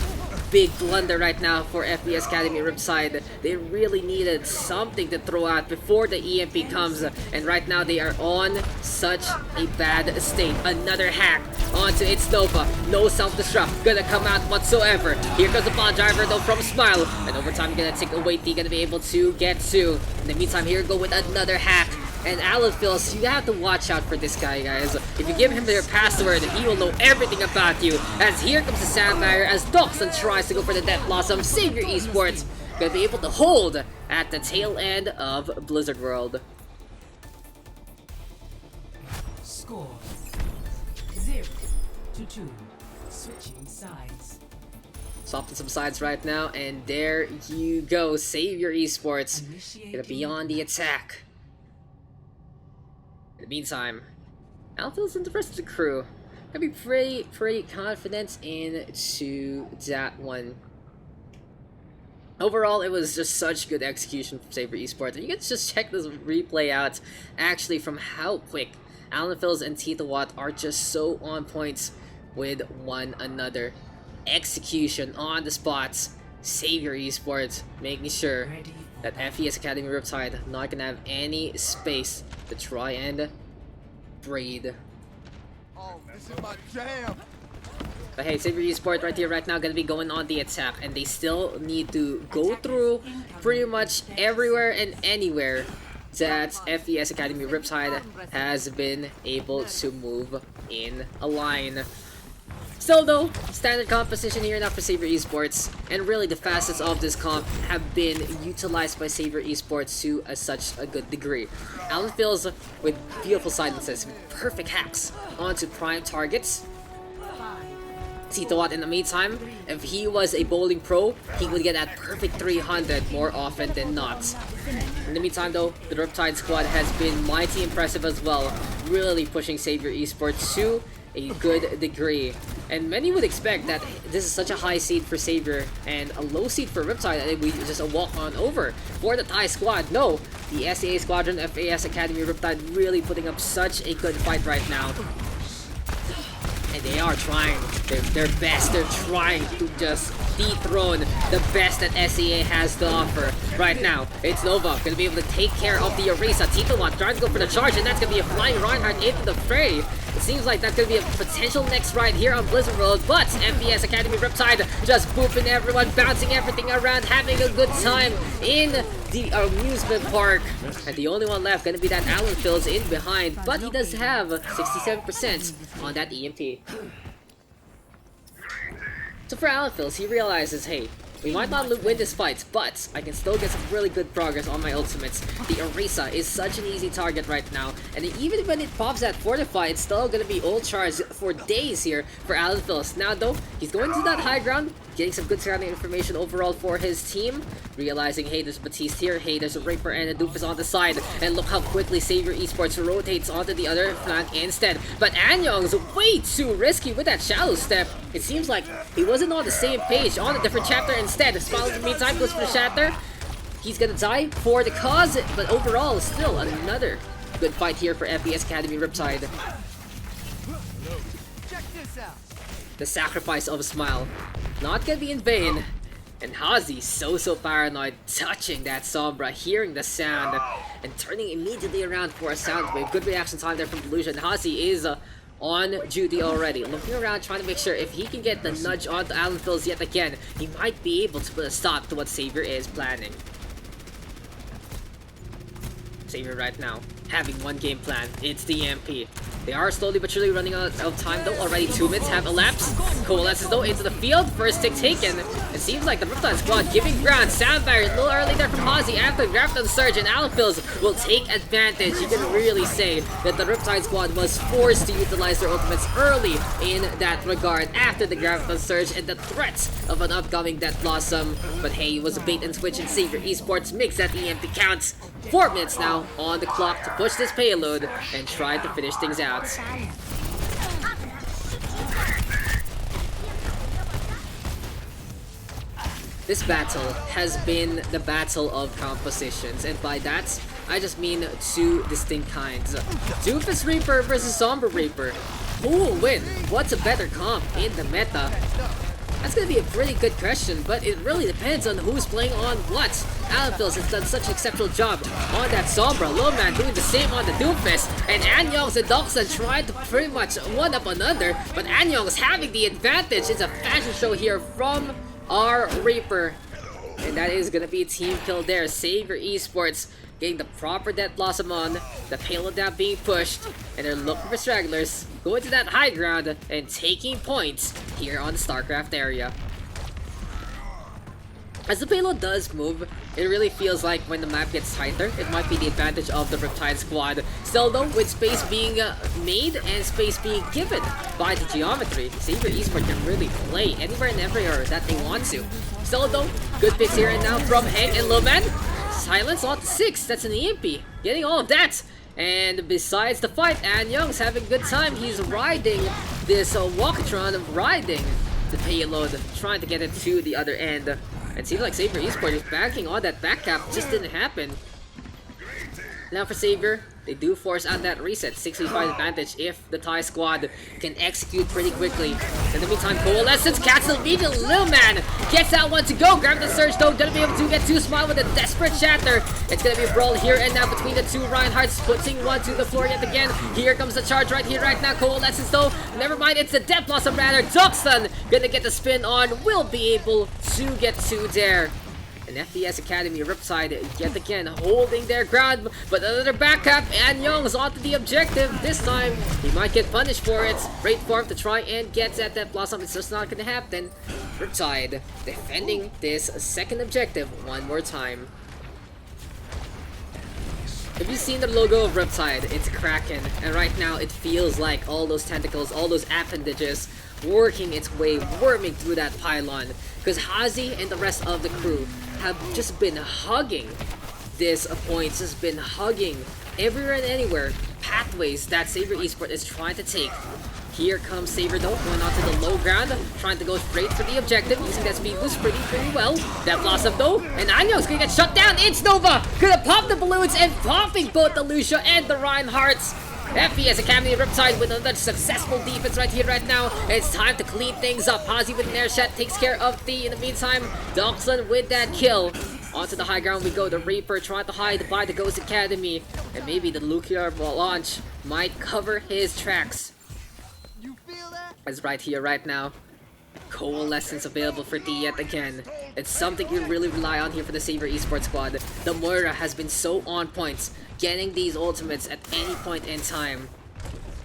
blunder right now for FES Academy Riptide. They really needed something to throw out before the EMP comes, and right now they are on such a bad state. Another hack onto It's Nova. No self-destruct gonna come out whatsoever. Here comes the ball driver though from Smile, and over time gonna take away T, gonna be able to get to. In the meantime, here go with another hack. And Alan Phils, you have to watch out for this guy, guys. If you give him their password, he will know everything about you. As here comes the Sand Barrier, as Doxson tries to go for the Death Blossom. Xavier Esports gonna be able to hold at the tail end of Blizzard World. Score 0-2. Switching sides. Swapping some sides right now, and there you go. Xavier Esports gonna be on the attack. In the meantime, Alphil's and the rest of the crew gonna be pretty confident into that one. Overall, it was just such good execution from Xavier Esports. And you can just check this replay out actually from how quick Alan Phils and Tita Watt are just so on point with one another. Execution on the spots. Xavier Esports making sure that FES Academy Riptide not gonna have any space to try and breed. Oh, this is my jam. But hey, Xavier Esports right here, right now, gonna be going on the attack, and they still need to go through pretty much everywhere and anywhere that FES Academy Riptide has been able to move in a line. Still though, standard composition here now for Xavier Esports, and really the facets of this comp have been utilized by Xavier Esports to such a good degree. Alan Phils with beautiful silences, with perfect hacks onto prime targets. Tita Watt in the meantime, if he was a bowling pro, he would get that perfect 300 more often than not. In the meantime though, the Riptide squad has been mighty impressive as well, really pushing Xavier Esports to a good degree. And many would expect that this is such a high seed for Xavier and a low seed for Riptide, that we just walk on over for the Thai squad. No, the SEA Squadron, FES Academy Riptide really putting up such a good fight right now. And they are trying their best. They're trying to just dethrone the best that SEA has to offer. Right now, it's Nova gonna be able to take care of the Orisa. Tito1 trying to go for the charge, and that's gonna be a flying Reinhardt into the fray. It seems like that's gonna be a potential next ride here on Blizzard World, but FES Academy Riptide just booping everyone, bouncing everything around, having a good time in the amusement park. And the only one left gonna be that Alan Phil's in behind, but he does have 67% on that EMP. So for Alan Phil's, he realizes, hey, we might not win this fight, but I can still get some really good progress on my ultimates. The Orisa is such an easy target right now, and even when it pops at Fortify, it's still gonna be ult charged for days here for Alan Phil's. Now though, he's going to that high ground, getting some good surrounding information overall for his team, realizing, hey, there's Batiste here, hey, there's a Reaper and a Doofus on the side, and look how quickly Xavier Esports rotates onto the other flank instead. But Anyong's way too risky with that shallow step. It seems like he wasn't on the same page on a different chapter instead. Smile in the meantime goes for the shatter. He's gonna die for the cause, but overall, still another good fight here for FES Academy Riptide. Check this out. The sacrifice of a smile, not gonna be in vain. And Hazi so paranoid, touching that Sombra, hearing the sound, and turning immediately around for a sound wave. Good reaction time there from Delusion. Hazi is on duty already, looking around, trying to make sure if he can get the nudge onto Alan Phil's yet again, he might be able to put a stop to what Xavier is planning. Xavier right now, having one game plan, it's the EMP. They are slowly but surely running out of time though, already 2 minutes have elapsed. Coalesces though into the field, first stick taken. It seems like the Riptide squad giving ground, sound barrier a little early there from Hazi after the Grafton Surge, and Alphils will take advantage. You can really say that the Riptide squad was forced to utilize their ultimates early in that regard after the Grafton Surge and the threat of an upcoming Death Blossom. But hey, it was a bait and switch, and Xavier Esports makes that EMP count. 4 minutes now on the clock to push this payload and try to finish things out. This battle has been the battle of compositions, and by that, I just mean 2 distinct kinds. Doofus Reaper versus Sombra Reaper. Who will win? What's a better comp in the meta? That's gonna be a pretty good question, but it really depends on who's playing on what. Alanphils has done such an exceptional job on that Sombra. Lowman doing the same on the Doomfist, and Anyongs and Daks tried to pretty much one up another, but Anyongs having the advantage. It's a fashion show here from our Reaper, and that is gonna be a team kill there. Xavier Esports getting the proper Death Blossom on, the payload down being pushed, and they're looking for stragglers, going to that high ground and taking points here on the StarCraft area. As the payload does move, it really feels like when the map gets tighter, it might be the advantage of the Riptide squad. Still though, with space being made and space being given by the geometry, Xavier Esports can really play anywhere and everywhere that they want to. Still though, good picks here and now from Hank and Lowman. Silence on 6, that's an EMP, getting all of that. And besides the fight, Anyong's having a good time. He's riding this Walkatron, riding the payload, trying to get it to the other end. It seems like Xavier Esports is banking on that back cap, just didn't happen. Now for Xavier, they do force out that reset, 65 advantage if the Thai squad can execute pretty quickly. In the meantime, Coalescence catches immediately. Lil Man gets that one to go. Grab the surge though, gonna be able to get 2 Smile with a desperate shatter. It's gonna be a brawl here and now between the 2 Reinhardts, putting one to the floor yet again. Here comes the charge right here, right now. Coalescence though, never mind, it's the Death Blossom rather. Duxton gonna get the spin on, will be able to get 2 there. And FES Academy Riptide yet again holding their ground, but another back cap, and Young's onto the objective. This time, he might get punished for it. Great form to try and get that Death Blossom. It's just not gonna happen. Riptide defending this second objective one more time. Have you seen the logo of Riptide? It's a Kraken, and right now it feels like all those tentacles, all those appendages working its way, worming through that pylon. Because Hazi and the rest of the crew have just been hugging this point, just been hugging everywhere and anywhere pathways that Xavier Esports is trying to take. Here comes Xavier though, going onto the low ground, trying to go straight for the objective, using that speed boost pretty well. That Blossom though, and Anyong's gonna get shut down. It's Nova gonna pop the balloons and popping both the Lucia and the Reinhardts. FES Academy Riptide with another successful defense right here, right now. It's time to clean things up. Hazi with an air shot takes care of the. In the meantime, Daks with that kill. Onto the high ground we go. The Reaper trying to hide by the Ghost Academy. And maybe the nuclear launch might cover his tracks. You feel that? It's right here, right now. Coalescence available for D yet again. It's something you really rely on here for the Xavier Esports squad. The Moira has been so on point, getting these ultimates at any point in time.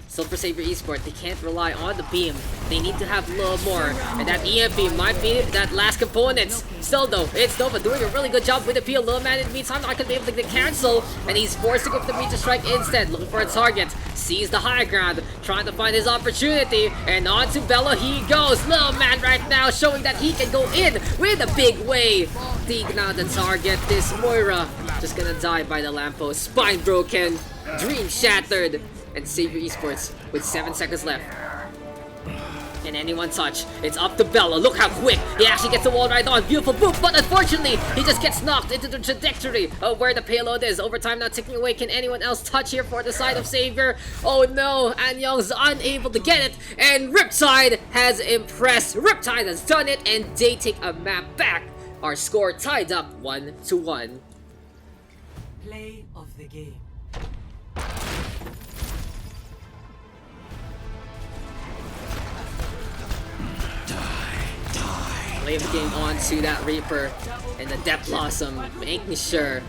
So for Xavier Esports, they can't rely on the beam. They need to have a little more. And that EMP might be that last component. Still though, it's Nova doing a really good job with the peel. Little man in the meantime not gonna be able to cancel. And he's forced to go for the meteor strike instead. Looking for a target. Sees the high ground. Trying to find his opportunity. And on to Bella he goes. Little man right now showing that he can go in with a big way. Taking out the target. This Moira just gonna die by the lamppost. Spine broken. Dream shattered. And Xavier Esports with 7 seconds left. Can anyone touch? It's up to Bella. Look how quick he actually gets the wall right on. Beautiful boop, but unfortunately, he just gets knocked into the trajectory of where the payload is. Overtime now ticking away. Can anyone else touch here for the side of Xavier? Oh no, Anyong's unable to get it. And Riptide has impressed. Riptide has done it, and they take a map back. Our score tied up 1-1. Play of the game. Play the game onto that Reaper and the Depth Blossom, making sure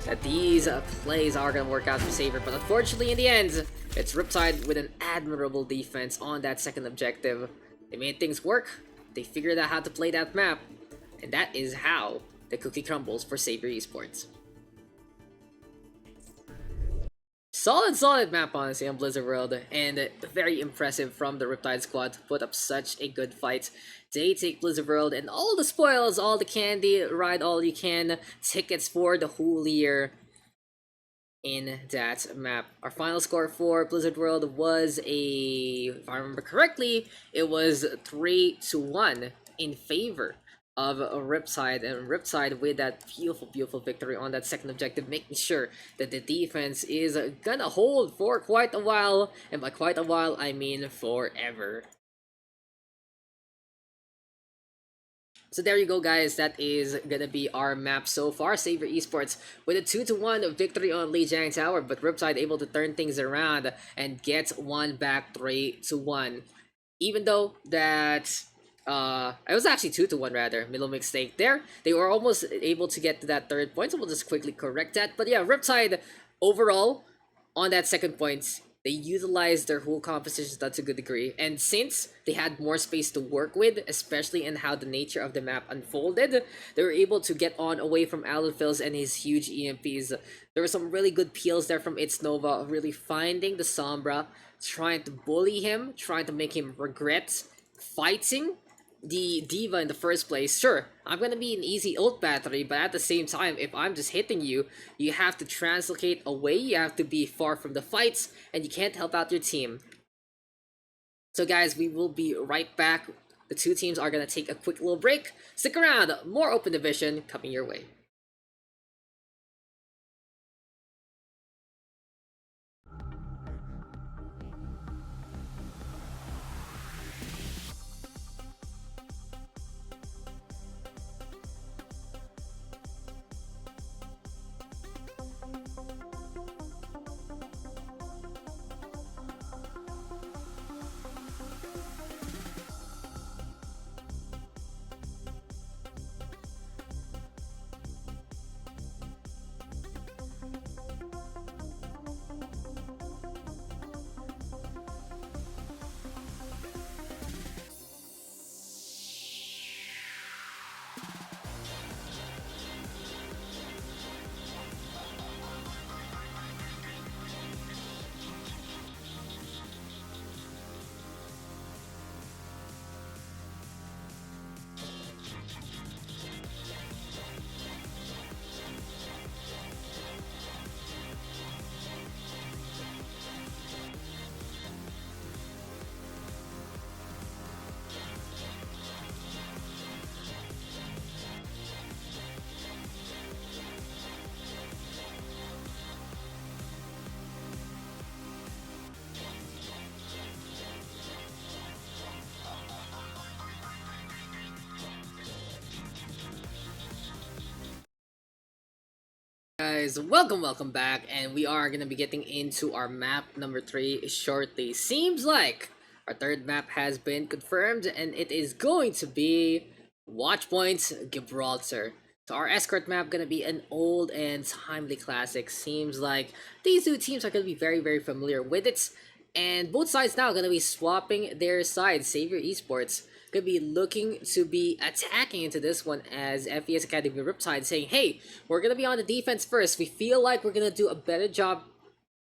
that these plays are going to work out for Xavier. But unfortunately, in the end, it's Riptide with an admirable defense on that second objective. They made things work. They figured out how to play that map. And that is how the cookie crumbles for Xavier Esports. Solid map, honestly, on Blizzard World, and very impressive from the Riptide squad to put up such a good fight. They take Blizzard World and all the spoils, all the candy, ride all you can, tickets for the whole year in that map. Our final score for Blizzard World was if I remember correctly, it was 3-1 in favor of a Riptide, and Riptide with that beautiful victory on that second objective, making sure that the defense is gonna hold for quite a while, and by quite a while I mean forever. So there you go, guys. That is gonna be our map so far. Xavier Esports with a 2-1 victory on Lijiang Tower, but Riptide able to turn things around and get one back 3-1. Even though that it was actually 2-1 rather. Middle mistake there. They were almost able to get to that third point, so we'll just quickly correct that. But yeah, Riptide overall on that second point, they utilized their whole composition to a good degree. And since they had more space to work with, especially in how the nature of the map unfolded, they were able to get on away from Alphils and his huge EMPs. There were some really good peels there from It's Nova, really finding the Sombra, trying to bully him, trying to make him regret fighting the Diva in the first place. Sure, I'm gonna be an easy ult battery, but at the same time, if I'm just hitting you, you have to translocate away, you have to be far from the fights, and you can't help out your team. So guys, we will be right back. The two teams are gonna take a quick little break. Stick around, more Open Division coming your way. guys, welcome back, and we are gonna be getting into our map number 3 shortly. Seems like our third map has been confirmed, and it is going to be Watchpoint Gibraltar. So our escort map gonna be an old and timely classic. Seems like these two teams are gonna be very familiar with it, and both sides now gonna be swapping their sides. Xavier Esports could be looking to be attacking into this one as FES Academy Riptide saying, hey, we're gonna be on the defense first. We feel like we're gonna do a better job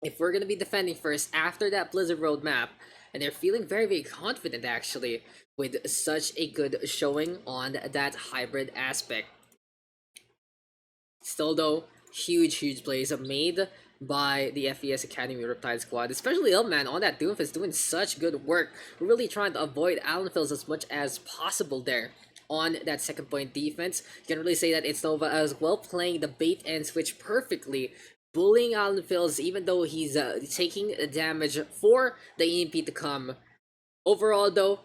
if we're gonna be defending first after that Blizzard Road map. And they're feeling very confident actually with such a good showing on that hybrid aspect. Still though, huge plays made by the FES Academy Riptide squad, especially Illman on that Doomfist doing such good work, really trying to avoid Allenfills as much as possible there on that second point defense. You can really say that it's Nova as well, playing the bait and switch perfectly, bullying Allenfills even though he's taking damage for the EMP to come. Overall though,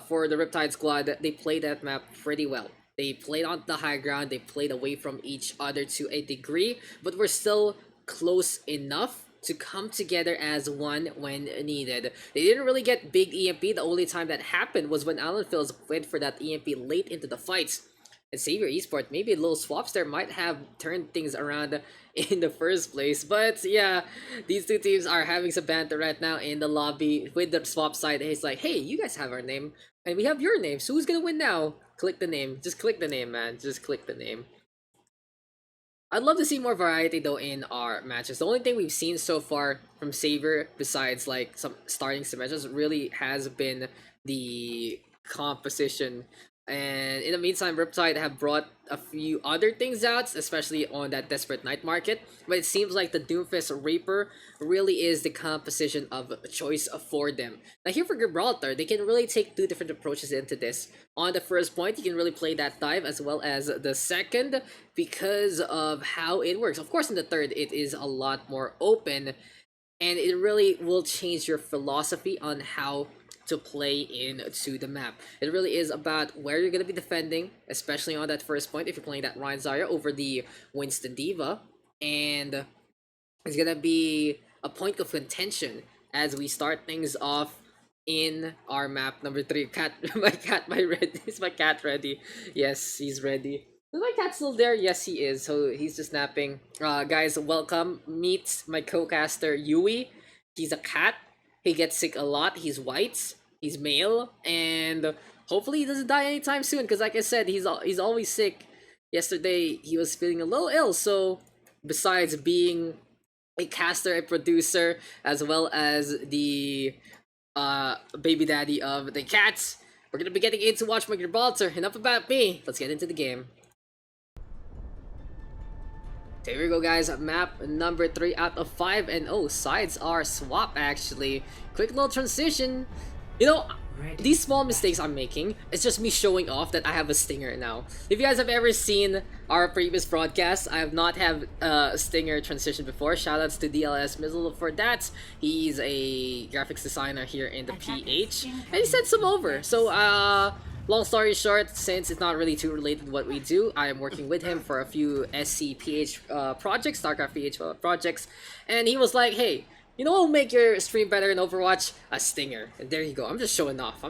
for the Riptide squad, they played that map pretty well. They played on the high ground, they played away from each other to a degree, but we're still close enough to come together as one when needed. They didn't really get big EMP. The only time that happened was when Allenfills went for that EMP late into the fights. And Xavier Esports, maybe a little swaps there might have turned things around in the first place. But yeah, these two teams are having some banter right now in the lobby with the swap side. It's like, hey, you guys have our name and we have your name, so who's gonna win now? Click the name. Just click the name, man. Just click the name. I'd love to see more variety though in our matches. The only thing we've seen so far from Xavier, besides like some starting matches, really has been the composition. And in the meantime, Riptide have brought a few other things out, especially on that Desperate Night market. But it seems like the Doomfist Reaper really is the composition of choice for them. Now here for Gibraltar, they can really take two different approaches into this. On the first point, you can really play that dive as well as the second because of how it works. Of course, in the third, it is a lot more open. And it really will change your philosophy on how to play into the map. It really is about where you're going to be defending, especially on that first point if you're playing that Ryan Zarya over the Winston Diva. And it's going to be a point of contention as we start things off in our map number 3. Is my cat ready? Yes, he's ready. Is my cat still there? Yes, he is. So he's just napping. Guys, welcome. Meet my co-caster, Yui. He's a cat. He gets sick a lot. He's white. He's male, and hopefully he doesn't die anytime soon. Because, like I said, he's always sick. Yesterday he was feeling a little ill. So, besides being a caster, a producer, as well as the baby daddy of the cats, we're gonna be getting into Watchpoint Gibraltar. Enough about me. Let's get into the game. So here we go, guys. Map number 3 out of 5, and oh, sides are swap actually. Quick little transition. You know, these small mistakes I'm making, it's just me showing off that I have a stinger now. If you guys have ever seen our previous broadcasts, I have not had a stinger transition before. Shoutouts to DLS Mizzle for that. He's a graphics designer here in the PH, and he sent some over. So, long story short, since it's not really too related to what we do, I am working with him for a few SCPH projects, StarCraft PH projects, and he was like, hey, you know what'll make your stream better in Overwatch? A stinger. And there you go. I'm just showing off.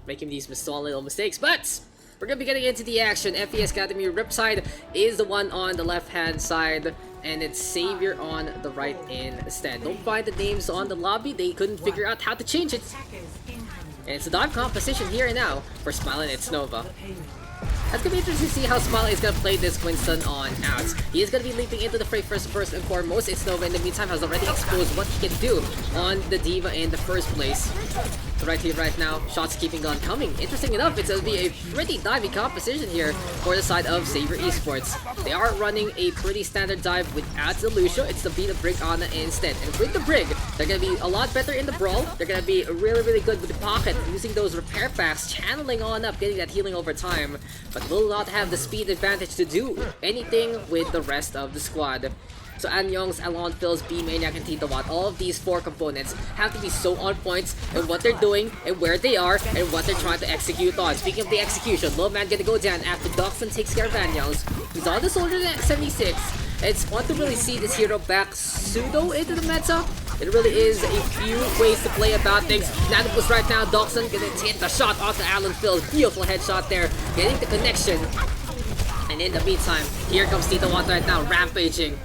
Making these small little mistakes, but we're gonna be getting into the action. FES Academy Riptide is the one on the left-hand side, and it's Xavier on the right instead. Don't find the names on the lobby. They couldn't figure out how to change it. And it's a dive composition here and now for Smile and it's Nova. That's gonna be interesting to see how Smiley is gonna play this Winston on out. He is gonna be leaping into the fray first and foremost. It's Nova in the meantime has already exposed what he can do on the Diva in the first place. So right here, right now, shots keeping on coming. Interesting enough, it's gonna be a pretty divey composition here for the side of Xavier Esports. They are running a pretty standard dive without the Lucio. It's the beat of Brig on instead. And with the Brig, they're gonna be a lot better in the brawl. They're gonna be really good with the pocket, using those repair packs, channeling on up, getting that healing over time, but will not have the speed advantage to do anything with the rest of the squad. So Anyong's, Alon, Phil's, B-Maniac, and Tito Watt, all of these 4 components have to be so on point in what they're doing and where they are and what they're trying to execute on. Speaking of the execution, Low Man gonna go down after Daks takes care of Anyong's. He's on the soldier at 76. It's fun to really see this hero back pseudo into the meta. It really is a few ways to play about things. Nano boost right now, Dawson gonna hit the shot onto Alan Phil. Beautiful headshot there, getting the connection. And in the meantime, here comes Tito Watt right now, rampaging.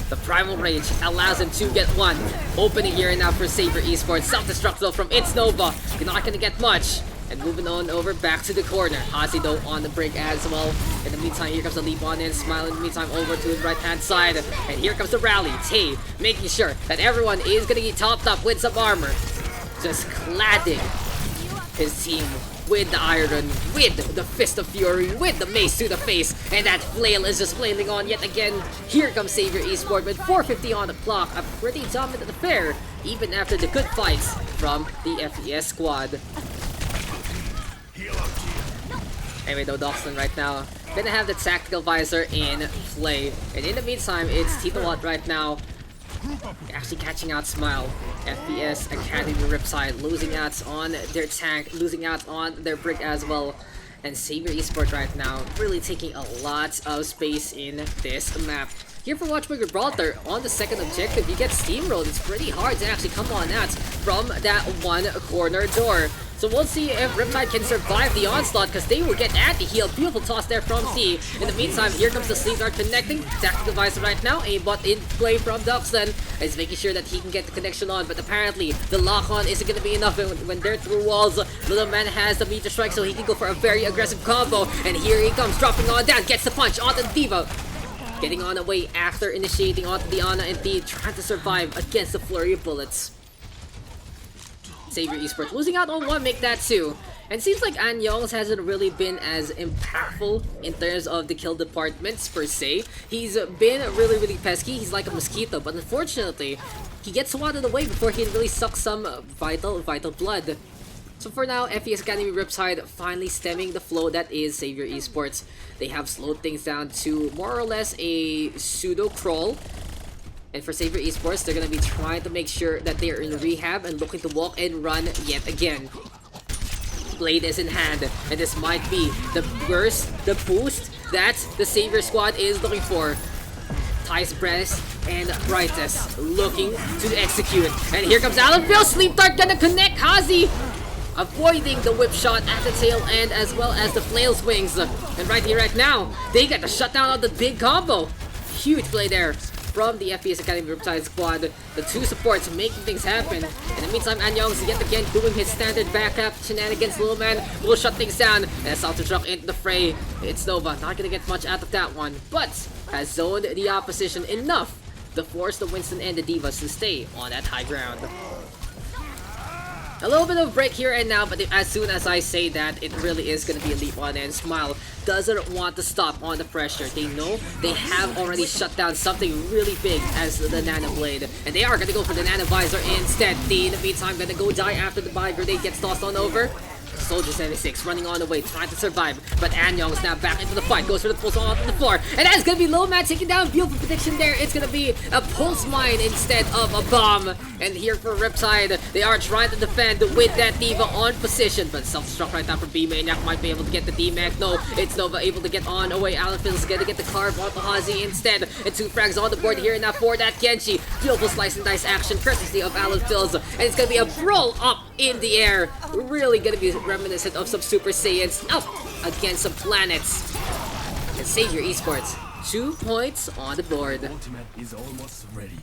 The Primal Rage allows him to get one. Opening here now for Xavier Esports. Self-destruct though from It's Nova. You're not gonna get much. And moving on over back to the corner. Hazi though on the break as well. In the meantime, here comes the leap on in. Smile in the meantime over to his right hand side. And here comes the rally. Tay making sure that everyone is gonna get topped up with some armor. Just cladding his team with the iron, with the fist of fury, with the mace to the face, and that flail is just flailing on yet again. Here comes Xavier Esports with 4:50 on the clock, a pretty dominant affair, even after the good fights from the FES squad. Anyway though, Dawson right now gonna have the tactical visor in play, and in the meantime, it's Tito Watt right now actually catching out Smile. FES Academy Riptide losing out on their tank, losing out on their brick as well. And Xavier Esports right now really taking a lot of space in this map. Here for Watchpoint Gibraltar, on the second objective, you get steamrolled. It's pretty hard to actually come on out from that one corner door. So we'll see if Riptide can survive the onslaught, because they will get anti-heal. Beautiful toss there from C. In the meantime, here comes the sleep guard connecting. Tactical device right now. Aimbot in play from Duxton. Is making sure that he can get the connection on, but apparently the lock-on isn't going to be enough when they're through walls. Little man has the meter strike, so he can go for a very aggressive combo. And here he comes, dropping on down, gets the punch onto the Diva. Getting on away after initiating onto the Ana and D, trying to survive against the flurry of bullets. Xavier Esports losing out on one, make that two. And it seems like Anyong's hasn't really been as impactful in terms of the kill departments per se. He's been really pesky, he's like a mosquito, but unfortunately, he gets swatted away before he can really suck some vital blood. So for now, FES Academy Riptide finally stemming the flow that is Xavier Esports. They have slowed things down to more or less a pseudo crawl. And for Xavier Esports, they're going to be trying to make sure that they are in rehab and looking to walk and run yet again. Blade is in hand, and this might be the burst, the boost that the Xavier squad is looking for. Ty's Breast and Brightest looking to execute. And here comes Alan Phil, Sleep Dart gonna connect Hazi, avoiding the whip shot at the tail end as well as the flail swings. And right here, right now, they get the shutdown on the big combo. Huge play there from the FES Academy Riptide squad. The two supports making things happen. In the meantime, Anyong's yet again doing his standard backup shenanigans. Little man will shut things down. And South to truck into the fray. It's Nova, not gonna get much out of that one, but has zoned the opposition enough to force the Winston and the Divas to stay on that high ground. A little bit of break here and now, but as soon as I say that, it really is going to be a leap on, and Smile doesn't want to stop on the pressure. They know they have already shut down something really big as the Nano Blade, and they are going to go for the Nano Visor instead. D, in the meantime, going to go die after the Bio Grenade gets tossed on over. Soldier 76 running on the way, trying to survive, but Anyong's now back into the fight, goes for the pulse on the floor, and that's gonna be Low Man taking down. Beautiful prediction there. It's gonna be a pulse mine instead of a bomb. And here for Riptide, they are trying to defend with that Diva on position, but self-destruct right now for B-Maniac might be able to get the D-Mac. No, it's Nova able to get on away. Alan Phil's gonna get the carve on Hazi instead, and two frags on the board here now for that Genji. Beautiful slice and dice action courtesy of Alan Phil's, and it's gonna be a brawl up in the air. Really gonna be reminiscent of some Super Saiyans up against some planets. And Xavier Esports, 2 points on the board. Ultimate is almost ready.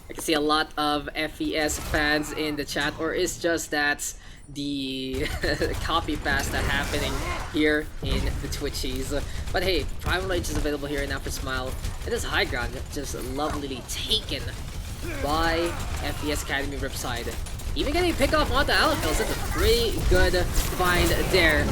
I can see a lot of FES fans in the chat, or it's just that the copy paste that's happening here in the Twitchies. But hey, Primal Rage is available here now for Smile. And this high ground just lovely taken by FES Academy Riptide. Even getting a pick off onto Alapils, that's a pretty good find there.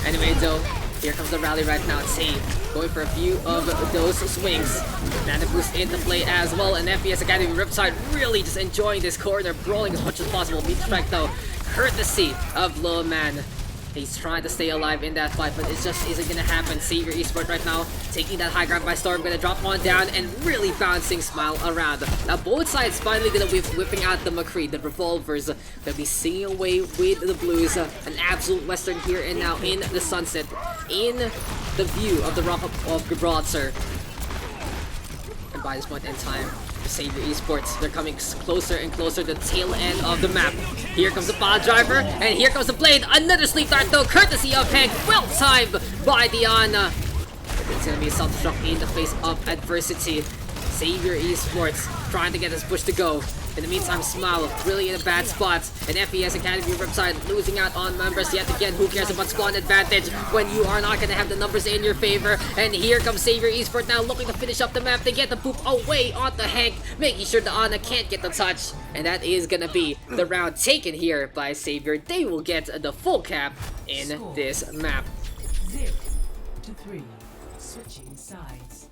Anyway though, here comes the rally right now. Tay going for a few of those swings. Nano boost into play as well, and FES Academy Riptide really just enjoying this corner, brawling as much as possible. Meat strike though, courtesy of Low Man. He's trying to stay alive in that fight, but it just isn't gonna happen. Xavier Esports right now taking that high ground by storm, gonna drop on down and really bouncing Smile around. Now both sides finally gonna be whipping out the McCree, the revolvers, gonna be singing away with the blues. An absolute western here and now in the sunset, in the view of the Rock of Gibraltar. by this point in time. Xavier Esports, they're coming closer and closer to the tail end of the map. Here comes the bot driver, and here comes the blade. Another sleep dart though, courtesy of Hank. Well timed by Diana. It's gonna be self-destruct in the face of adversity. Xavier Esports trying to get this push to go. In the meantime, Smile really in a bad spot. And FES Academy Riptide losing out on members yet again. Who cares about squad advantage when you are not going to have the numbers in your favor? And here comes Xavier Esports now looking to finish up the map. They get the poop away onto Hank, making sure the Ana can't get the touch. And that is going to be the round taken here by Xavier. They will get the full cap in this map. 0-3. Switching sides.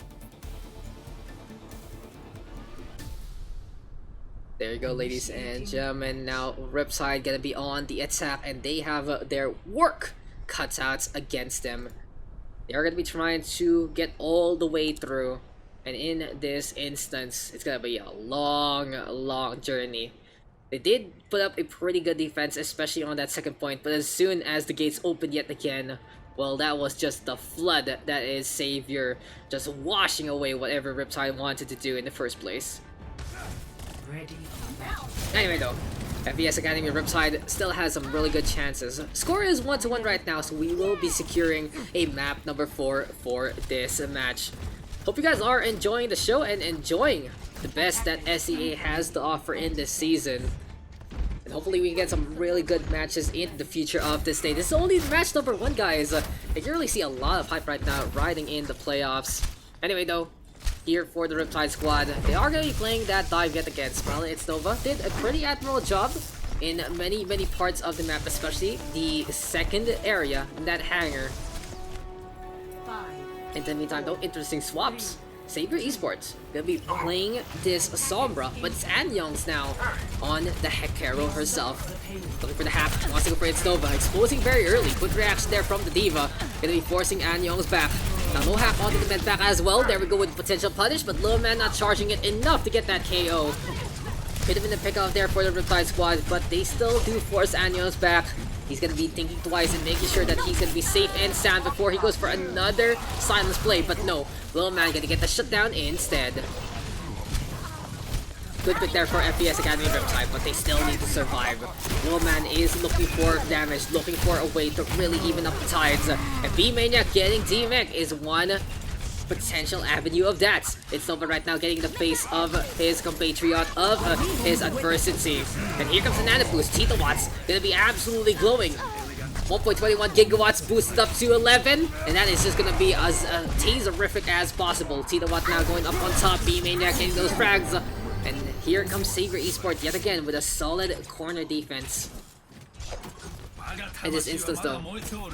There you go, ladies and gentlemen. Now Riptide gonna be on the attack, and they have their work cut out against them. They are gonna be trying to get all the way through, and in this instance, it's gonna be a long journey. They did put up a pretty good defense, especially on that second point, but as soon as the gates opened yet again, well, that was just the flood that is Xavier, just washing away whatever Riptide wanted to do in the first place. Anyway though, FES Academy Riptide still has some really good chances. Score is 1-1 right now, so we will be securing a map number 4 for this match. Hope you guys are enjoying the show and enjoying the best that SEA has to offer in this season. And hopefully we can get some really good matches in the future of this day. This is only match number 1, guys. You can really see a lot of hype right now riding in the playoffs. Anyway though, here for the Riptide squad, they are going to be playing that dive yet again. Smile It's Nova did a pretty admirable job in many parts of the map, especially the second area in that hangar. In the meantime though, interesting swaps. Xavier Esports will be playing this Sombra, but it's Anyong's now on the Hekaro herself. Looking for the half, wants to go for It's Nova, exposing very early. Quick reaction there from the Diva, gonna be forcing Anyong's back. Now no half onto the med back as well. There we go with potential punish, but Little Man not charging it enough to get that KO. Could have been a pick-off there for the Riptide squad, but they still do force Anyong's back. He's gonna be thinking twice and making sure that he's gonna be safe and sound before he goes for another silence play, but no, Little Man gonna get the shutdown instead. Good pick there for FES Academy Riptide, but they still need to survive. Little Man is looking for damage, looking for a way to really even up the tides. And B-Maniac getting D-Mech is one potential avenue of that. It's Nova right now getting the face of his compatriot, of his adversity. And here comes the Nano Boost. Tita Watts gonna be absolutely glowing. 1.21 gigawatts boosted up to 11, and that is just gonna be as taserific as possible. Tita Watt now going up on top, B-Maniac getting those frags. And here comes Xavier Esports yet again with a solid corner defense. In this instance though,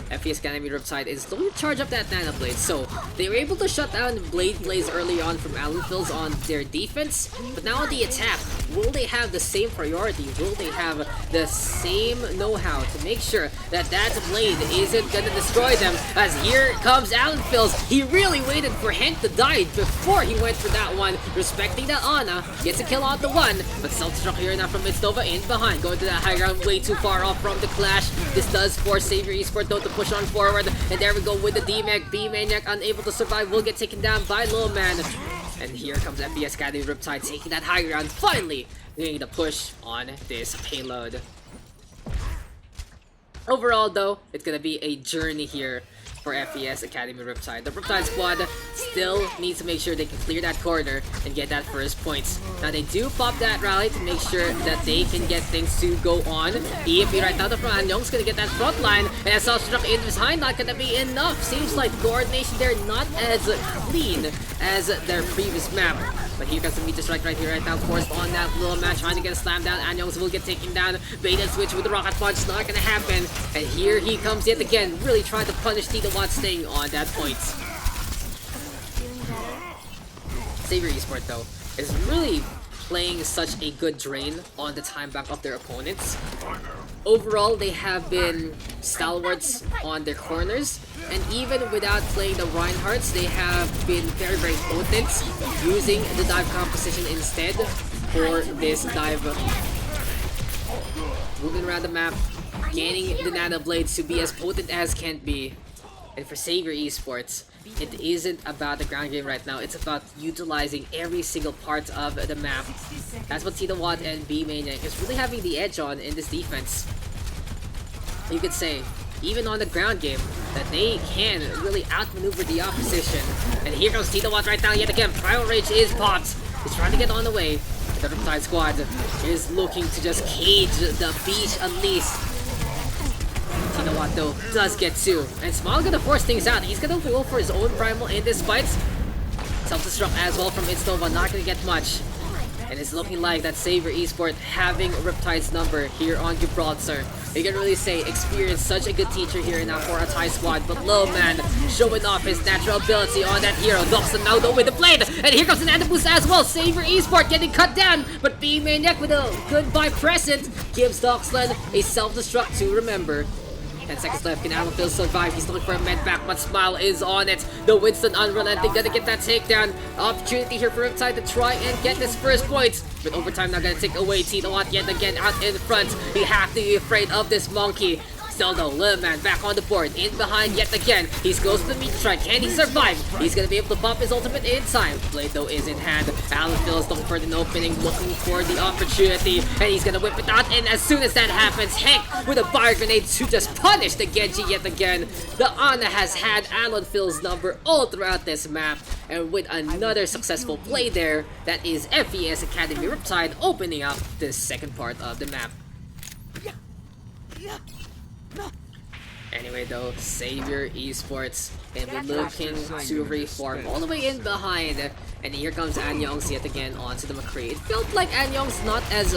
FES Academy Riptide is looking to charge up that Nano Blade, so they were able to shut down Blade Blaze early on from Allenfills on their defense, but now on the attack, will they have the same priority? Will they have the same know-how to make sure that that Blade isn't gonna destroy them? As here comes Allenfills, he really waited for Hank to die before he went for that one, respecting that Ana, gets a kill on the one, but self-destruct here now from It's Nova in behind, going to that high ground way too far off from the clash. This does force Xavier Esports though to push on forward, and there we go with the D-Mech. B-Maniac unable to survive, will get taken down by Little Man. And here comes FES Academy Riptide taking that high ground, finally doing the push on this payload. Overall though, it's gonna be a journey here for FES Academy Riptide. The Riptide squad still needs to make sure they can clear that corner and get that first points. Now they do pop that rally to make sure that they can get things to go on. EFP right now, the front, Young's gonna get that front line, and as self-destruct in behind, not gonna be enough. Seems like coordination there not as clean as their previous map. But here comes the meteor strike right here, right now, forced on that Little Man, trying to get a slam down. Anyongs will get taken down. Bait and switch with the rocket punch, not gonna happen. And here he comes yet again, really trying to punish Tita Watt, staying on that point. Xavier Esports though is really playing such a good drain on the time back of their opponents. Overall, they have been stalwarts on their corners, and even without playing the Reinhardts, they have been very potent, using the dive composition instead for this dive. Moving around the map, gaining the Nano Blades to be as potent as can be. And for Xavier Esports, it isn't about the ground game right now. It's about utilizing every single part of the map. That's what Tito Watt and B Maniac is really having the edge on in this defense. You could say, even on the ground game, that they can really outmaneuver the opposition. And here comes Tito Watt right now yet again. Primal Rage is popped. He's trying to get on the way. The Riptide squad is looking to just cage the beach at least. Tito Watt though does get 2. And Smile gonna force things out. He's gonna go for his own primal in this fight. Self-destruct as well from Nova, not gonna get much. And it's looking like that Xavier Esports having Riptide's number here on Gibraltar. You can really say experienced such a good teacher here now for a Thai squad, but Lil Man showing off his natural ability on that hero. Daks now though with the blade, and here comes an boost as well. Xavier Esports getting cut down, but being Maniac with a goodbye present gives Doxland a self-destruct to remember. 10 seconds left, can Alan survive? He's looking for a med back, but Smile is on it. The Winston unrelenting, gonna get that takedown. Opportunity here for Riptide to try and get this first point. But overtime now gonna take away Tito Watt yet again out in front. You have to be afraid of this monkey. Still though, Lil Man back on the board, in behind yet again. He's close to the meat strike. Can he survive? He's gonna be able to pop his ultimate in time. Blade though is in hand. Alan is looking for an opening, looking for the opportunity, and he's gonna whip it out. And as soon as that happens, Hank with a fire grenade to just punish the Genji yet again. The Ana has had Alan Phil's number all throughout this map, and with another successful play there, that is FES Academy Riptide opening up the second part of the map. Anyway though, Xavier Esports and we're looking to reform all the way in behind. And here comes Anyong's yet again onto the McCree. It felt like Anyong's not as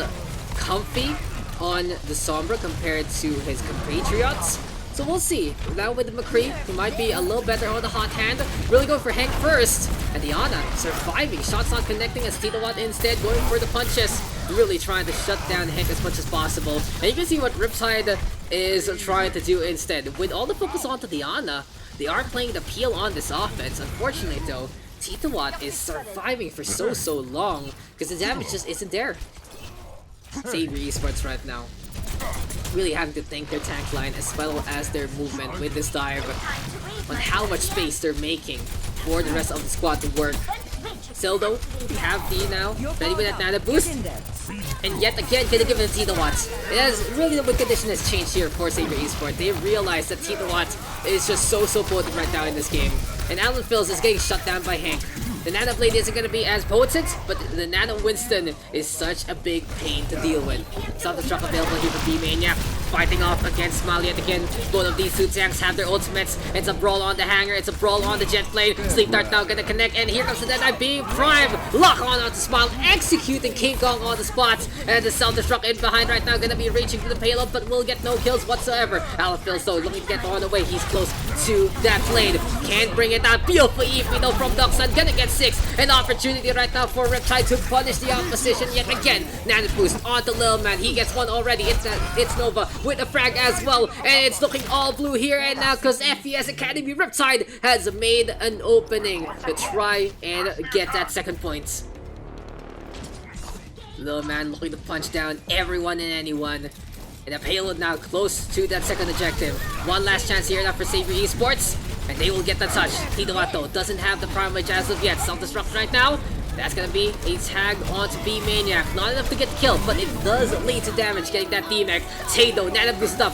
comfy on the Sombra compared to his compatriots. So we'll see. Now with the McCree, he might be a little better on the hot hand. Really going for Hank first. And the Ana surviving. Shots not connecting as Tito Watt instead going for the punches. Really trying to shut down Hank as much as possible. And you can see what Riptide is trying to do instead. With all the focus onto the Ana, they are playing the peel on this offense. Unfortunately though, Tito Watt is surviving for so long because the damage just isn't there. Xavier Esports right now really having to thank their tank line as well as their movement with this dive on how much space they're making for the rest of the squad to work. Still though, we have D now, ready with that nano boost. And yet again, gonna give it to Tito Watt. It has really the win condition has changed here for Xavier Esports. They realize that Tito Watt is just so potent right now in this game. And Alan Phils is getting shut down by Hank. The Nano Blade isn't going to be as potent, but the Nano Winston is such a big pain to deal with. Self-destruct available here for B-Maniac, fighting off against Smile yet again. Both of these two tanks have their ultimates. It's a brawl on the hanger, it's a brawl on the jet blade. Sleep Dart now going to connect, and here comes the Deadeye being primed. Lock on onto Smile, executing King Kong on the spot. And the self-destruct in behind right now going to be reaching for the payload, but will get no kills whatsoever. Alan Phils though looking to get on the way. He's close to that blade. Can't bring it out. Beautiful EP though from Duxan, gonna get 6. An opportunity right now for Riptide to punish the opposition yet again. Nano boost onto Lil Man. He gets one already. It's Nova with a frag as well. And it's looking all blue here and now because FES Academy Riptide has made an opening to try and get that second point. Lil Man looking to punch down everyone and anyone. And the payload now close to that second objective. One last chance here now for Xavier Esports. And they will get the touch. Tito Watt though doesn't have the prime wage as of yet. Self-destruct right now. That's gonna be a tag onto B-Maniac. Not enough to get the kill, but it does lead to damage getting that D-Mech. Tado, nano boost up.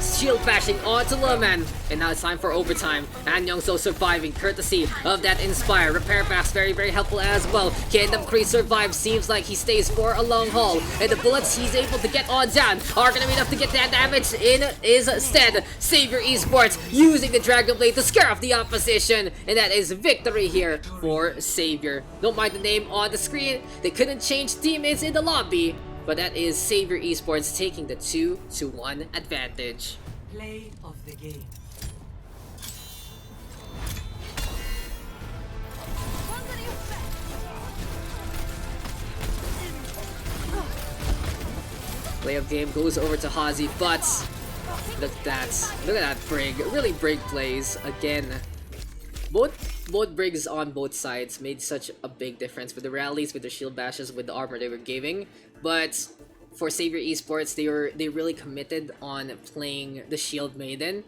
Shield bashing onto Lunar. And now it's time for overtime. And Youngso surviving courtesy of that Inspire. Repair packs very helpful as well. Kingdom Kree survives. Seems like he stays for a long haul. And the bullets he's able to get on down are going to be enough to get that damage in his stead. Xavier Esports using the Dragon Blade to scare off the opposition. And that is victory here for Xavier. Don't mind the name on the screen. They couldn't change teammates in the lobby. But that is Xavier Esports taking the 2-1 advantage. Play of the game. Play of game goes over to Hazi, but look at that Brig. Really Brig plays again. Both Brigs on both sides made such a big difference with the rallies, with the shield bashes, with the armor they were giving. But for Xavier Esports, they really committed on playing the Shield Maiden.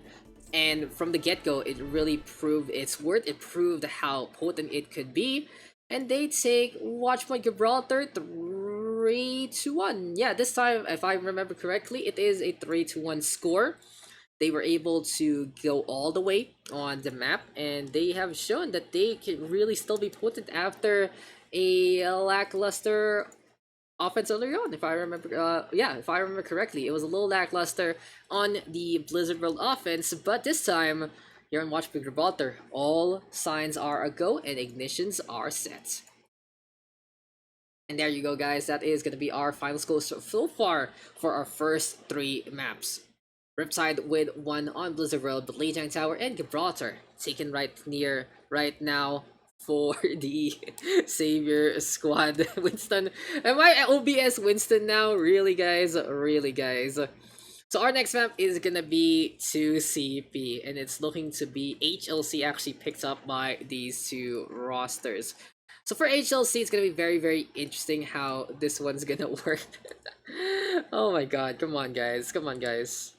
And from the get-go, it really proved its worth. It proved how potent it could be. And they take Watchpoint Gibraltar 3-1. Yeah, this time, if I remember correctly, it is a 3-1 score. They were able to go all the way on the map, and they have shown that they can really still be potent after a lackluster offense earlier on. If I remember, if I remember correctly, it was a little lackluster on the Blizzard World offense, but this time here on Watchpoint Gibraltar, all signs are a go and ignitions are set. And there you go, guys. That is going to be our final score so far for our first 3 maps. Riptide with 1 on Blizzard World, but Lijiang Tower and Gibraltar taken right now for the Xavier squad. Winston, am I OBS Winston now? Really, guys? Really, guys? So our next map is gonna be 2CP, and it's looking to be HLC actually picked up by these 2 rosters. So for HLC, it's gonna be very, very interesting how this one's gonna work. Oh my god, come on guys, come on guys.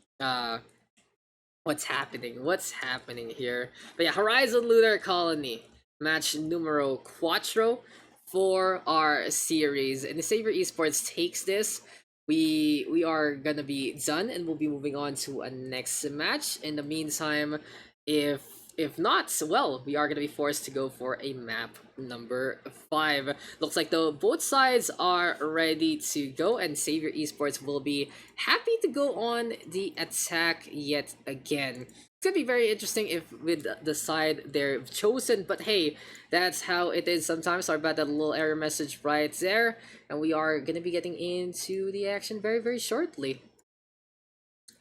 What's happening? What's happening here? But yeah, Horizon Lunar Colony, match numero 4 for our series. And the Xavier Esports takes this. We are gonna be done and we'll be moving on to a next match. In the meantime, if not, well, we are gonna be forced to go for a map number 5. Looks like though both sides are ready to go, and Xavier Esports will be happy to go on the attack yet again. It's gonna be very interesting if with the side they've chosen, but hey, that's how it is sometimes. Sorry about that little error message right there, and we are gonna be getting into the action very, very shortly.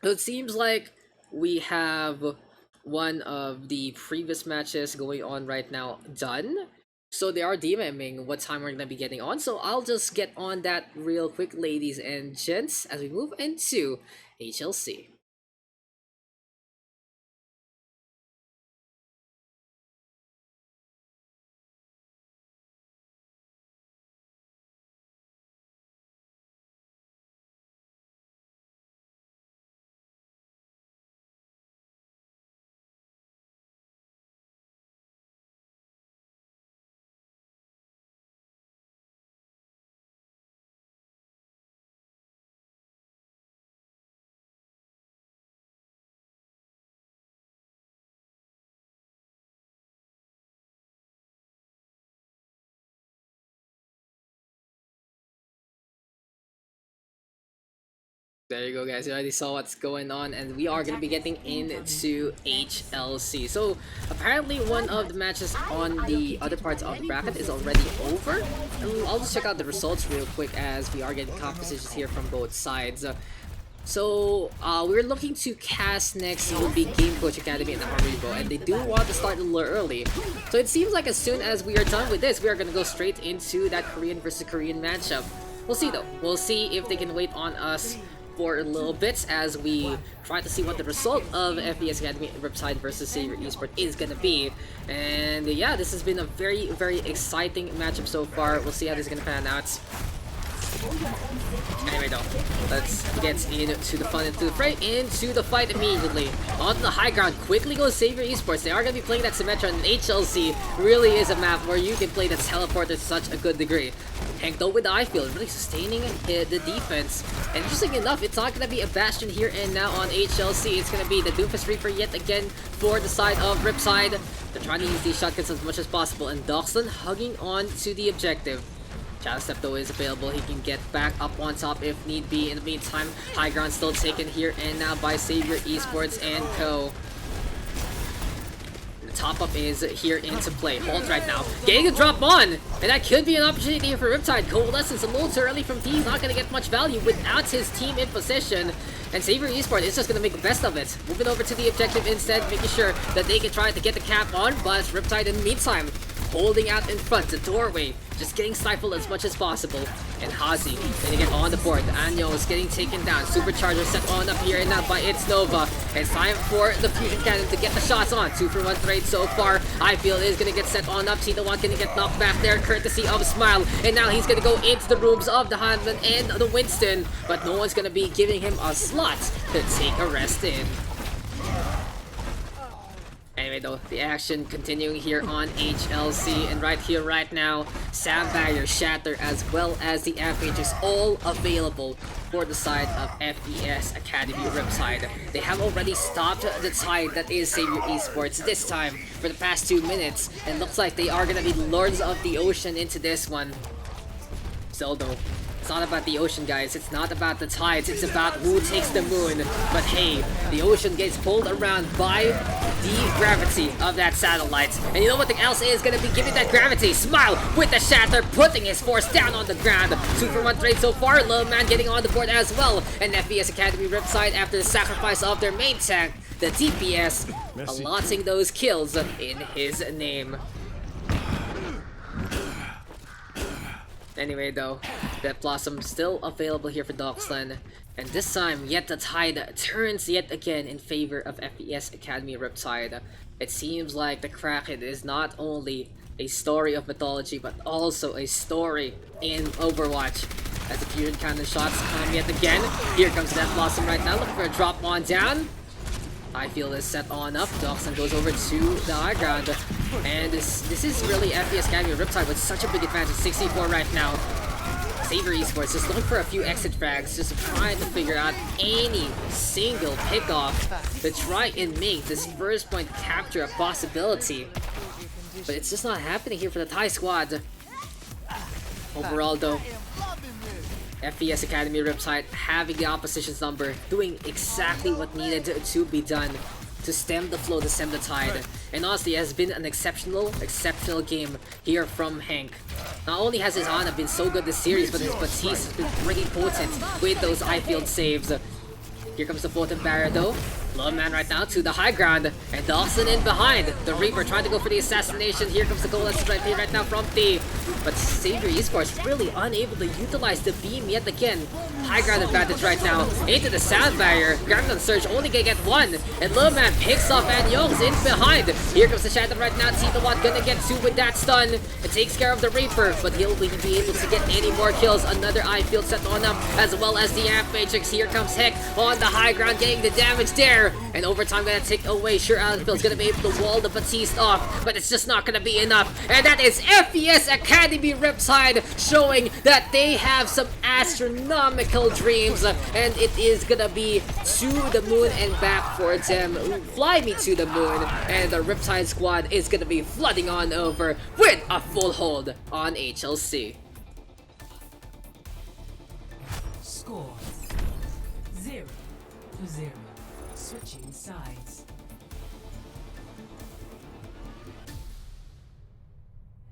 So it seems like we have one of the previous matches going on right now done. So they are DMing what time we're gonna be getting on. So I'll just get on that real quick, ladies and gents, as we move into HLC. There you go, guys. You already saw what's going on, and we are going to be getting into HLC. So apparently one of the matches on the other parts of the bracket is already over. And I'll just check out the results real quick as we are getting compositions here from both sides. So we're looking to cast next will be Game Coach Academy and Haribo, and they do want to start a little early. So it seems like as soon as we are done with this, we are going to go straight into that Korean versus Korean matchup. We'll see though. We'll see if they can wait on us for a little bit as we try to see what the result of FES Academy Riptide versus Xavier Esports is gonna be. And yeah, this has been a very, very exciting matchup so far. We'll see how this is gonna pan out. Anyway though, let's get into the fun, into the fray, into the fight immediately. Onto the high ground, quickly goes Xavier Esports. They are going to be playing that Symmetra, and HLC really is a map where you can play the teleport to such a good degree. Hank though with the eye field, really sustaining the defense. And interesting enough, it's not going to be a Bastion here and now on HLC. It's going to be the Doomfist Reaper yet again for the side of Riptide. They're trying to use these shotguns as much as possible, and Daks hugging on to the objective. Shadow Step though is available, he can get back up on top if need be. In the meantime, high ground still taken here and now by Xavier Esports and co. The top up is here into play. Hold right now, getting a drop on, and that could be an opportunity for Riptide. Coalescence a little too early from T, he's not going to get much value without his team in position. And Xavier Esports is just going to make the best of it. Moving over to the objective instead, making sure that they can try to get the cap on, but Riptide in the meantime holding out in front, the doorway, just getting stifled as much as possible. And Hazi gonna get on the board. Anyo is getting taken down. Supercharger set on up here and now by It's Nova. It's time for the Fusion Cannon to get the shots on. 2-for-1 trade so far. I feel is gonna get set on up. Tina One gonna get knocked back there, courtesy of Smile. And now he's gonna go into the rooms of the Hanman and the Winston. But no one's gonna be giving him a slot to take a rest in. Anyway though, the action continuing here on HLC, and right here, right now, Sound Barrier, Shatter, as well as the Amphages all available for the side of FES Academy Riptide. They have already stopped the tide that is Xavier Esports this time for the past 2 minutes, and looks like they are gonna be Lords of the Ocean into this one. Still though, it's not about the ocean, guys. It's not about the tides. It's about who takes the moon. But hey, the ocean gets pulled around by the gravity of that satellite. And you know what else is going to be giving that gravity? Smile with the Shatter, putting his force down on the ground. 2-for-1 trade so far. Little man getting on the board as well. And FES Academy Riptide, after the sacrifice of their main tank, the DPS, allotting those kills in his name. Anyway though, that Blossom still available here for Docksland, and this time yet the tide turns yet again in favor of FES Academy Riptide. It seems like the Kraken is not only a story of mythology but also a story in Overwatch. As the Fusion Cannon shots come yet again, here comes that Blossom right now, looking for a drop on down. I feel is set on up. Docksland goes over to the high ground. And this is really FES Academy Riptide with such a big advantage. 64 right now. Xavier Esports just looking for a few exit frags, just trying to figure out any single pickoff to try and make this first point capture a possibility. But it's just not happening here for the Thai squad. Overall though, FES Academy Riptide having the opposition's number, doing exactly what needed to be done to stem the flow, to stem the tide. And honestly, it has been an exceptional game here from Hank. Not only has his Ana been so good this series, but his Batiste has been pretty potent with those eye-field saves. Here comes the Photon Barrier though. Little man right now to the high ground, and Dawson in behind. The Reaper trying to go for the assassination. Here comes the goal that's right here right now from the... But Xavier Esports really unable to utilize the beam yet again. High ground advantage right now. Into the Sound Barrier. Grabbing on Surge, only gonna get one. And Little man picks off and Young's in behind. Here comes the Shadow right now. Tita-Watt gonna get two with that stun. It takes care of the Reaper, but he'll be able to get any more kills. Another eye field set on up, as well as the Amp Matrix. Here comes Heck on the high ground, getting the damage there. And overtime gonna take away. Sure, Alanfield's gonna be able to wall the Batiste off, but it's just not gonna be enough. And that is FES Academy Riptide showing that they have some astronomical dreams, and it is gonna be to the moon and back for them. Fly me to the moon, and the Riptide squad is gonna be flooding on over with a full hold on HLC. Score 0-0. Switching sides.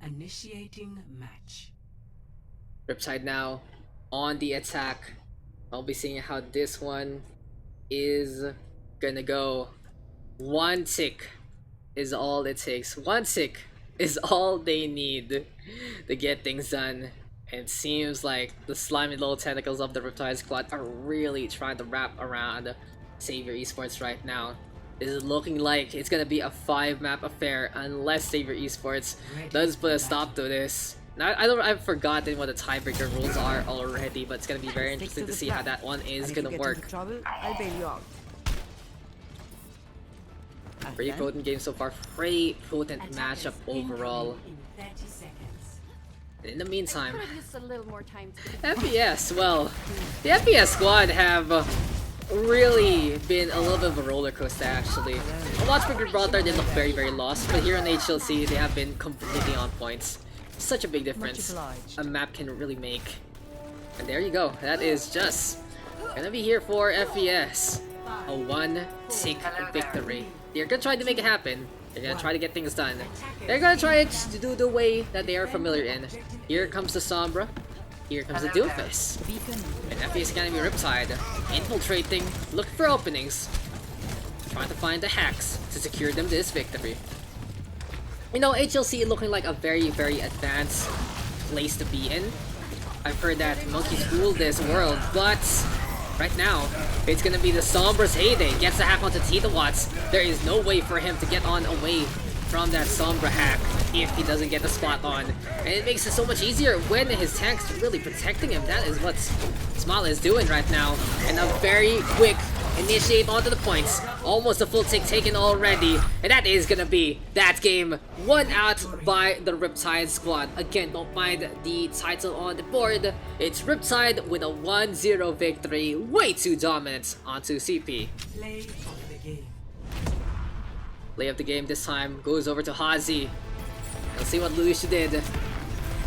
Initiating match. Riptide now on the attack. I'll be seeing how this one is gonna go. One tick is all it takes. One tick is all they need to get things done. And it seems like the slimy little tentacles of the Riptide squad are really trying to wrap around Xavier Esports right now. This is looking like it's gonna be a 5-map affair unless Xavier Esports does put a stop to this. Now, I've forgotten what the tiebreaker rules are already, but it's gonna be very interesting to see how that one is gonna work. I'll bail you out. Pretty potent game so far. Pretty potent matchup overall. In 30 seconds. In the meantime, Just a little more time to FES, well, the FES squad have really been a little bit of a roller coaster actually. On Watchpoint Gibraltar, they look very, very lost, but here on HLC, they have been completely on points. Such a big difference a map can really make. And there you go, that is just gonna be here for FES. A one-tick victory. They're gonna try to make it happen. They're gonna try to get things done. They're gonna try it to do the way that they are familiar in. Here comes the Sombra. Here comes the Doofus. And FES Academy Riptide infiltrating, looking for openings, trying to find the hacks to secure them this victory. You know, HLC looking like a very, very advanced place to be in. I've heard that monkeys rule this world, but right now, it's gonna be the Sombra's heyday. Gets a hack onto Tita-Watts. There is no way for him to get on away from that Sombra hack if he doesn't get the spot on. And it makes it so much easier when his tank's really protecting him. That is what Smala is doing right now. And a very quick Initiate onto the points. Almost a full tick taken already. And that is gonna be that game. Won out by the Riptide squad. Again, don't mind the title on the board. It's Riptide with a 1-0 victory. Way too dominant onto CP. Play of the game. Play of the game this time goes over to Hazi. Let's see what Lucia did.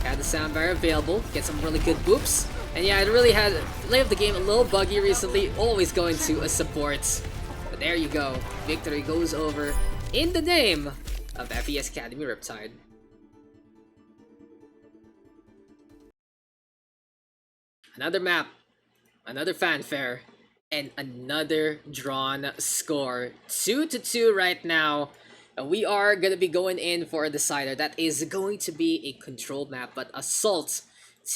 Had the soundbar available. Get some really good boops. And yeah, it really had play of the game a little buggy recently. Always going to a support. But there you go. Victory goes over in the name of FES Academy Riptide. Another map, another fanfare, and another drawn score. 2-2 right now. And we are gonna be going in for a decider. That is going to be a controlled map, but Assault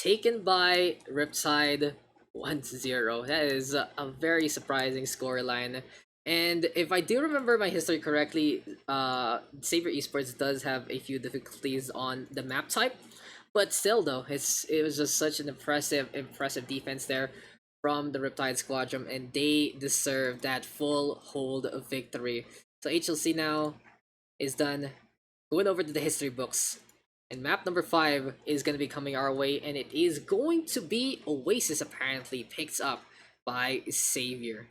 taken by Riptide 1-0. That is a very surprising scoreline. And if I do remember my history correctly, Xavier Esports does have a few difficulties on the map type. But still though, it was just such an impressive defense there from the Riptide Squadron, and they deserve that full hold of victory. So HLC now is done. Going over to the history books. And map number 5 is going to be coming our way, and it is going to be Oasis, apparently picked up by Xavier.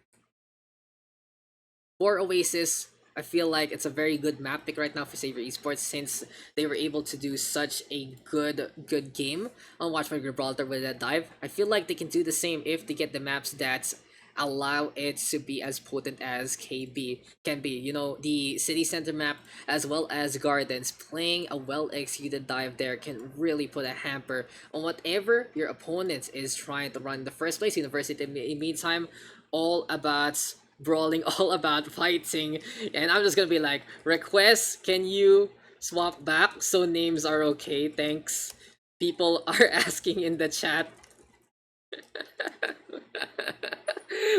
For Oasis, I feel like it's a very good map pick right now for Xavier Esports, since they were able to do such a good game on Watchpoint Gibraltar with that dive. I feel like they can do the same if they get the maps that allow it to be as potent as KB can be. You know, the city center map as well as gardens. Playing a well executed dive there can really put a hamper on whatever your opponent is trying to run in the first place. University in the meantime, all about brawling, all about fighting. And I'm just gonna be like, request, can you swap back so names are okay? Thanks. People are asking in the chat.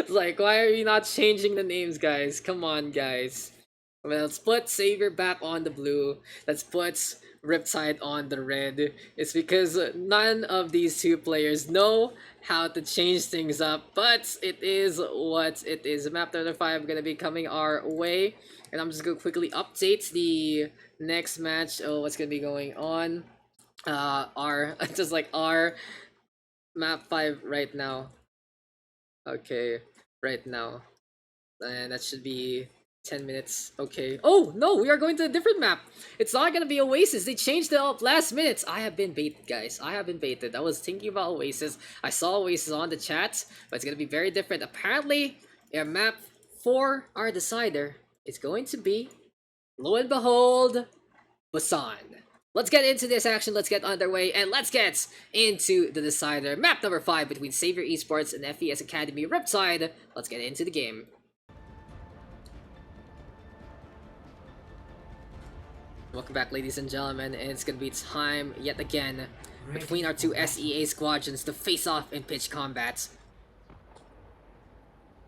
Like, why are you not changing the names, guys? Come on, guys. Well, let's put Xavier back on the blue. Let's put Riptide on the red. It's because none of these two players know how to change things up, but it is what it is. Map number 5 gonna be coming our way, and I'm just gonna quickly update the next match. Oh, what's gonna be going on? Our just like our map 5 right now. Okay, right now. And that should be 10 minutes. Okay. Oh, no, we are going to a different map. It's not gonna be Oasis. They changed it up last minute. I have been baited, guys. I have been baited. I was thinking about Oasis. I saw Oasis on the chat, but it's gonna be very different. Apparently, our map for our decider is going to be, lo and behold, Busan. Let's get into this action, let's get underway, and let's get into the decider. Map number 5 between Xavier Esports and FES Academy Riptide. Let's get into the game. Welcome back, ladies and gentlemen, and it's gonna be time yet again between our two SEA squadrons to face off in pitch combat.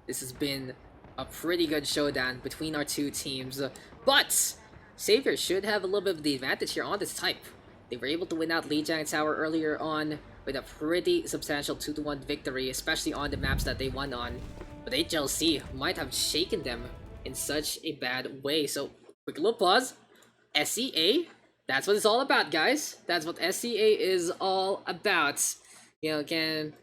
This has been a pretty good showdown between our two teams, but Xavier should have a little bit of the advantage here on this type. They were able to win out Lijiang Tower earlier on with a pretty substantial 2-1 victory, especially on the maps that they won on. But HLC might have shaken them in such a bad way. So, quick little pause. SEA, that's what it's all about, guys. That's what SEA is all about. You know, again,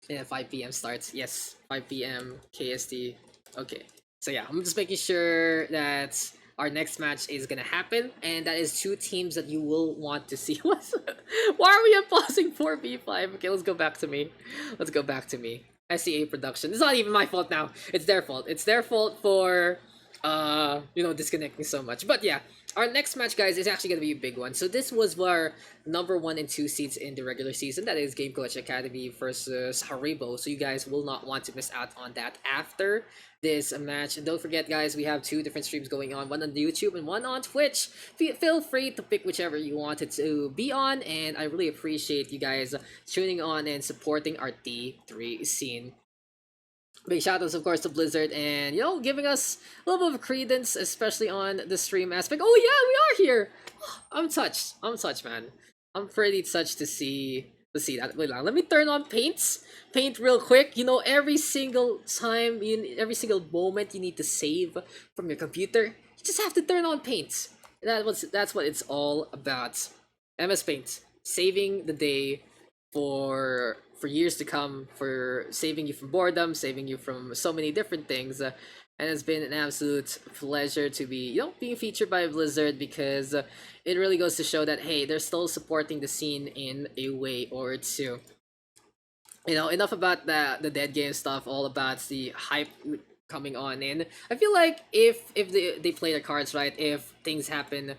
yeah, 5 p.m. starts. Yes, 5 p.m. KST. Okay. So yeah, I'm just making sure that our next match is gonna happen, and that is two teams that you will want to see. Why are we pausing 4v5? Okay, let's go back to me. Let's go back to me. SEA production. It's not even my fault now. It's their fault. It's their fault for you know, disconnecting so much. But yeah, our next match, guys, is actually gonna be a big one. So this was our number 1 and 2 seeds in the regular season. That is Game Coach Academy versus Haribo. So you guys will not want to miss out on that after this match. And don't forget, guys, we have 2 different streams going on, one on YouTube and one on Twitch. Feel free to pick whichever you wanted to be on, and I really appreciate you guys tuning on and supporting our D3 scene. Big shoutouts, of course, to Blizzard, and, you know, giving us a little bit of credence, especially on the stream aspect. Oh yeah, we are here! I'm touched, man. I'm pretty touched to see to see that. Wait, let me turn on paint real quick. You know, every single time, every single moment you need to save from your computer, you just have to turn on paint. That's what it's all about. MS Paint, saving the day for years to come, for saving you from boredom, saving you from so many different things. And it's been an absolute pleasure to be, being featured by Blizzard, because it really goes to show that, hey, they're still supporting the scene in a way or two. Enough about the dead game stuff, all about the hype coming on in. I feel like if they play their cards right, if things happen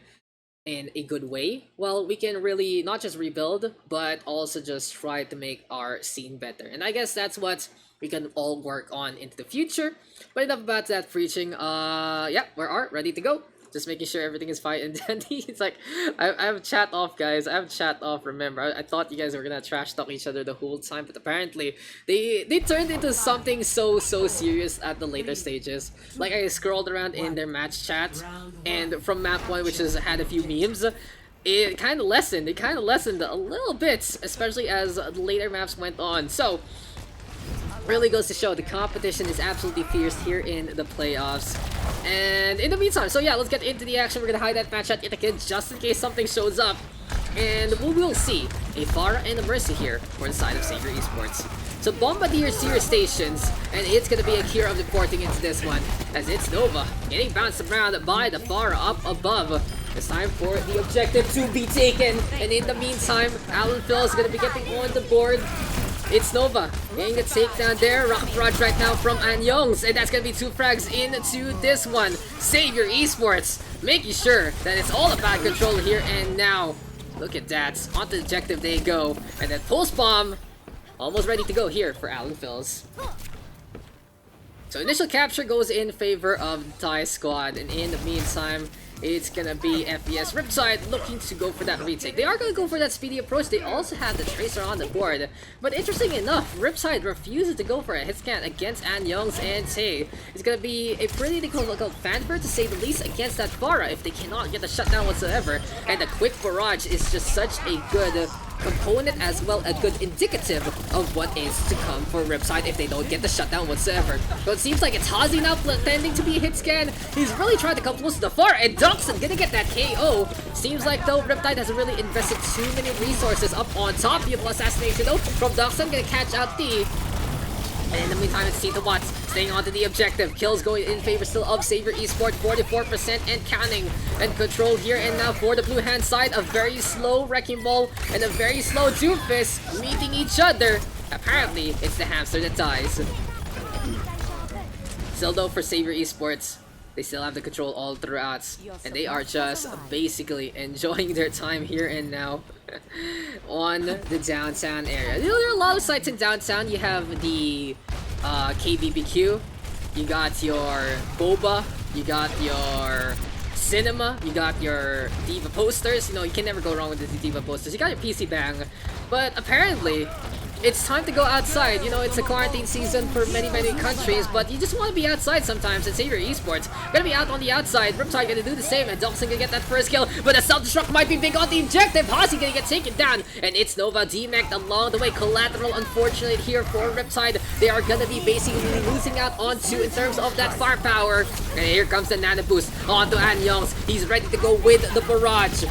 in a good way, well, we can really not just rebuild, but also just try to make our scene better. And I guess that's what we can all work on into the future. But enough about that preaching. Yeah, we're ready to go. Just making sure everything is fine and dandy. It's like, I have chat off, guys. I have chat off, remember. I thought you guys were gonna trash talk each other the whole time, but apparently, they turned into something so serious at the later stages. Like, I scrolled around in their match chat, and from map 1, which has had a few memes, it kind of lessened. It kind of lessened a little bit, especially as the later maps went on. So, really goes to show the competition is absolutely fierce here in the playoffs. And in the meantime, so yeah, let's get into the action. We're gonna hide that match at yet again just in case something shows up. And we will see a Pharah and a Mercy here for the side of Xavier Esports. So Bombardier Seer stations, and it's gonna be Akira reporting into this one, as it's Nova getting bounced around by the Pharah up above. It's time for the objective to be taken, and in the meantime, Alan Phil is gonna be getting on the board. It's Nova getting the takedown there. Rocket Barrage right now from Anyongs, and that's gonna be 2 frags into this one. Xavier Esports making sure that it's all about control here and now. Look at that. On the objective they go, and then Pulse Bomb almost ready to go here for Alan Phils. So initial capture goes in favor of the Thai squad, and in the meantime, it's gonna be FES Riptide looking to go for that retake. They are gonna go for that speedy approach. They also have the Tracer on the board. But interesting enough, Riptide refuses to go for a hit scan against Anyongs and Tay. It's gonna be a pretty difficult fanfare to say the least against that Pharah if they cannot get the shutdown whatsoever. And the quick barrage is just such a good component, as well a good indicative of what is to come for Riptide if they don't get the shutdown whatsoever. So it seems like it's Hazi now pretending to be a hit scan. He's really trying to come close to the Pharah, and Daks gonna get that KO. Seems like though Riptide hasn't really invested too many resources up on top. Beautiful assassination though from Daks, gonna catch out the. And in the meantime, it's Tita Watts staying onto the objective. Kills going in favor still of Xavier Esports, 44% and counting. And control here and now for the blue hand side. A very slow Wrecking Ball and a very slow Doomfist meeting each other. Apparently, it's the hamster that dies. Still though for Xavier Esports, they still have the control all throughout. And they are just basically enjoying their time here and now on the downtown area. There are a lot of sites in downtown. You have the KBBQ, you got your Boba, you got your Cinema, you got your Diva posters. You can never go wrong with the Diva posters. You got your PC Bang. But apparently, it's time to go outside. It's a quarantine season for many countries, but you just want to be outside sometimes. And Xavier Esports gonna be out on the outside. Riptide gonna do the same, and Dawson gonna get that first kill, but the self-destruct might be big on the objective. Hazi gonna get taken down, and it's Nova DMAC'd along the way. Collateral, unfortunately, here for Riptide. They are gonna be basically losing out on 2 in terms of that firepower. And here comes the Nano Boost onto Anyongs. He's ready to go with the barrage,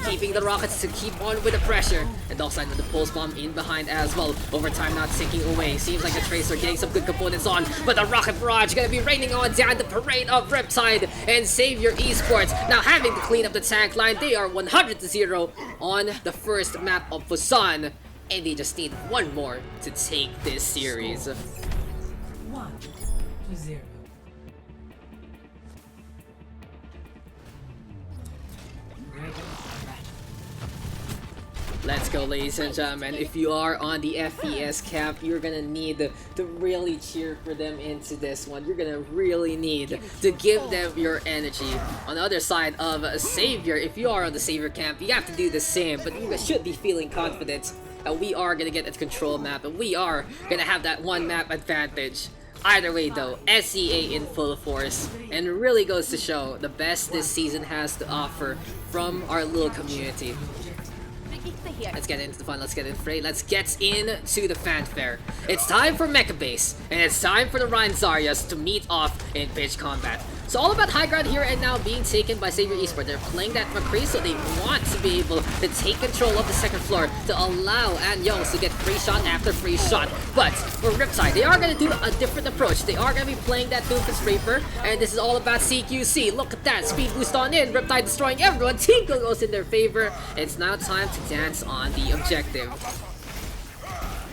keeping the Rockets to keep on with the pressure. And also with the Pulse Bomb in behind as well. Overtime not ticking away. Seems like the Tracer getting some good components on, but the Rocket Barrage gonna be raining on down the parade of Riptide and Xavier Esports. Now having to clean up the tank line, they are 100-0 on the first map of Busan. And they just need one more to take this series. 1-0. Let's go, ladies and gentlemen. If you are on the FES camp, you're gonna need to really cheer for them into this one. You're gonna really need to give them your energy. On the other side of Xavier, if you are on the Xavier camp, you have to do the same, but you should be feeling confident that we are gonna get a control map, and we are gonna have that one map advantage. Either way though, SEA in full force, and it really goes to show the best this season has to offer from our little community. Let's get into the fun, let's get into the fray, let's get into the fanfare. It's time for Mecha Base, and it's time for the Ryan Zaryas to meet off in pitch combat. So all about high ground here and now being taken by Xavier Esports. They're playing that McCree, so they want to be able to take control of the second floor to allow Anyongs to get free shot after free shot. But for Riptide, they are going to do a different approach. They are going to be playing that Doomfist Reaper, and this is all about CQC. Look at that, speed boost on in, Riptide destroying everyone, Tinkle goes in their favor. It's now time to dance on the objective.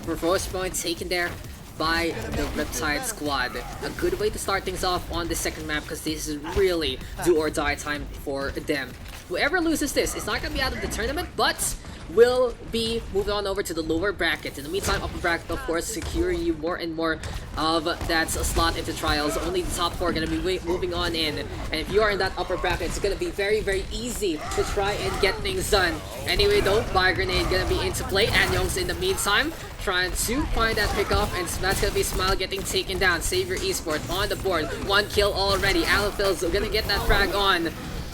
For Watchpoint taken there by the Riptide squad. A good way to start things off on the second map, because this is really do or die time for them. Whoever loses this is not going to be out of the tournament, but will be moving on over to the lower bracket. In the meantime, upper bracket, of course, secure you more and more of that slot into trials. Only the top 4 are going to be moving on in. And if you are in that upper bracket, it's going to be very, very easy to try and get things done. Anyway, though, Fire Grenade going to be into play. Anyongs in the meantime trying to find that pickoff, and that's going to be Smile getting taken down. Xavier Esports on the board. 1 kill already. Alphil's going to get that frag on.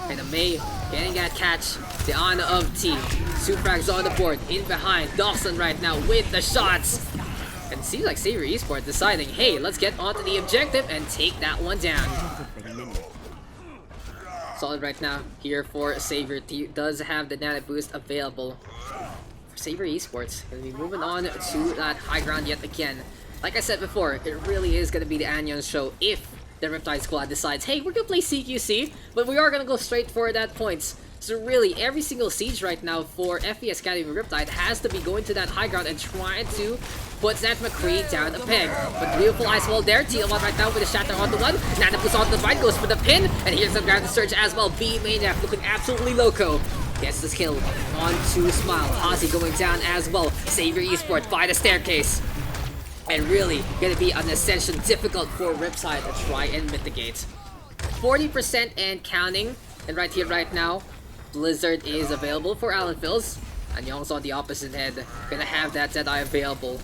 And the May getting that catch. The honor of T. 2 frags on the board. In behind. Dawson right now with the shots. And it seems like Xavier Esports deciding, hey, let's get onto the objective and take that one down. Solid right now here for Xavier. T does have the nano boost available. Xavier Esports gonna be moving on to that high ground yet again. Like I said before, it really is gonna be the Anyongs show if the Riptide squad decides, hey, we're gonna play CQC, but we are gonna go straight for that points. So really, every single siege right now for FES Academy Riptide has to be going to that high ground and trying to put that McCree down a peg. But beautiful ice wall there, TL1 right now with a shatter on the one. Nana puts on the right, goes for the pin, and here's the ground surge as well. B Maniac looking absolutely loco. Gets this kill onto Smile. Ozzy going down as well. Xavier Esports by the staircase. And really gonna be an ascension difficult for Riptide to try and mitigate. 40% and counting. And right here, right now, Blizzard is available for Alan Phils. And Young's on the opposite head. Gonna have that Deadeye available.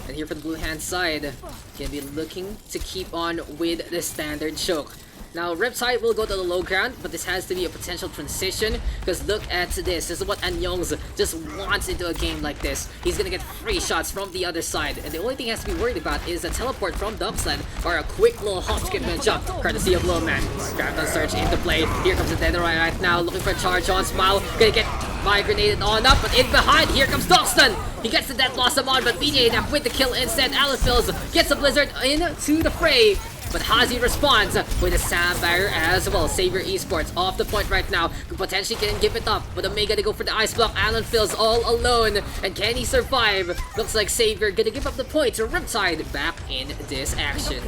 And here for the blue hand side, gonna be looking to keep on with the standard choke. Now, Riptide will go to the low ground, but this has to be a potential transition, because look at this. This is what Anyongs just wants into a game like this. He's gonna get free shots from the other side, and the only thing he has to be worried about is a teleport from Daks or a quick little hop, skip, and jump, courtesy of Little Man. Graviton Surge into play. Here comes the Deadeye right now, looking for a charge on Smile. Gonna get Fire Grenade on up, but in behind, here comes Dawson. He gets the Death Blossom on, but BJ with the kill instead. Alphils gets a Blizzard into the fray. But Hazi responds with a Sand Barrier as well. Xavier Esports off the point right now. Potentially can give it up, but Omega to go for the Ice Block. Alan feels all alone. And can he survive? Looks like Xavier gonna give up the point to Riptide back in this action.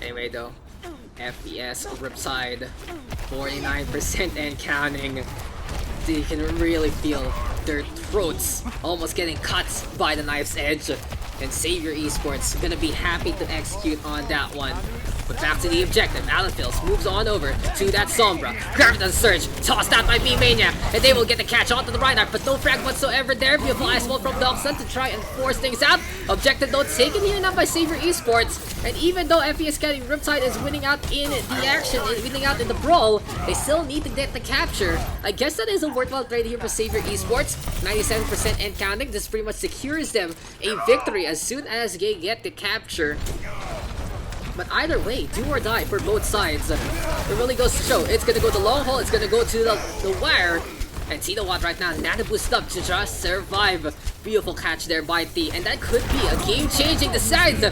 Anyway though, FES Riptide 49% and counting. You can really feel their throats almost getting cut by the knife's edge. And Xavier Esports gonna be happy to execute on that one. But back to the objective, Alphils moves on over to that Sombra. Graviton Surge, tossed out by B-Maniac, and they will get the catch onto the Reinhardt, but no frag whatsoever there. Beautiful ice wall from Dawson to try and force things out. Objective though taken here now by Xavier Esports. And even though FES Academy Riptide is winning out in the action, winning out in the brawl, they still need to get the capture. I guess that is a worthwhile trade here for Xavier Esports. 97% and counting. This pretty much secures them a victory as soon as they get the capture. But either way, do or die for both sides. It really goes to show. It's gonna go the long haul, it's gonna go to the wire. And Tino Watt right now, nano boost up to just survive. Beautiful catch there by T. And that could be a game-changing decision.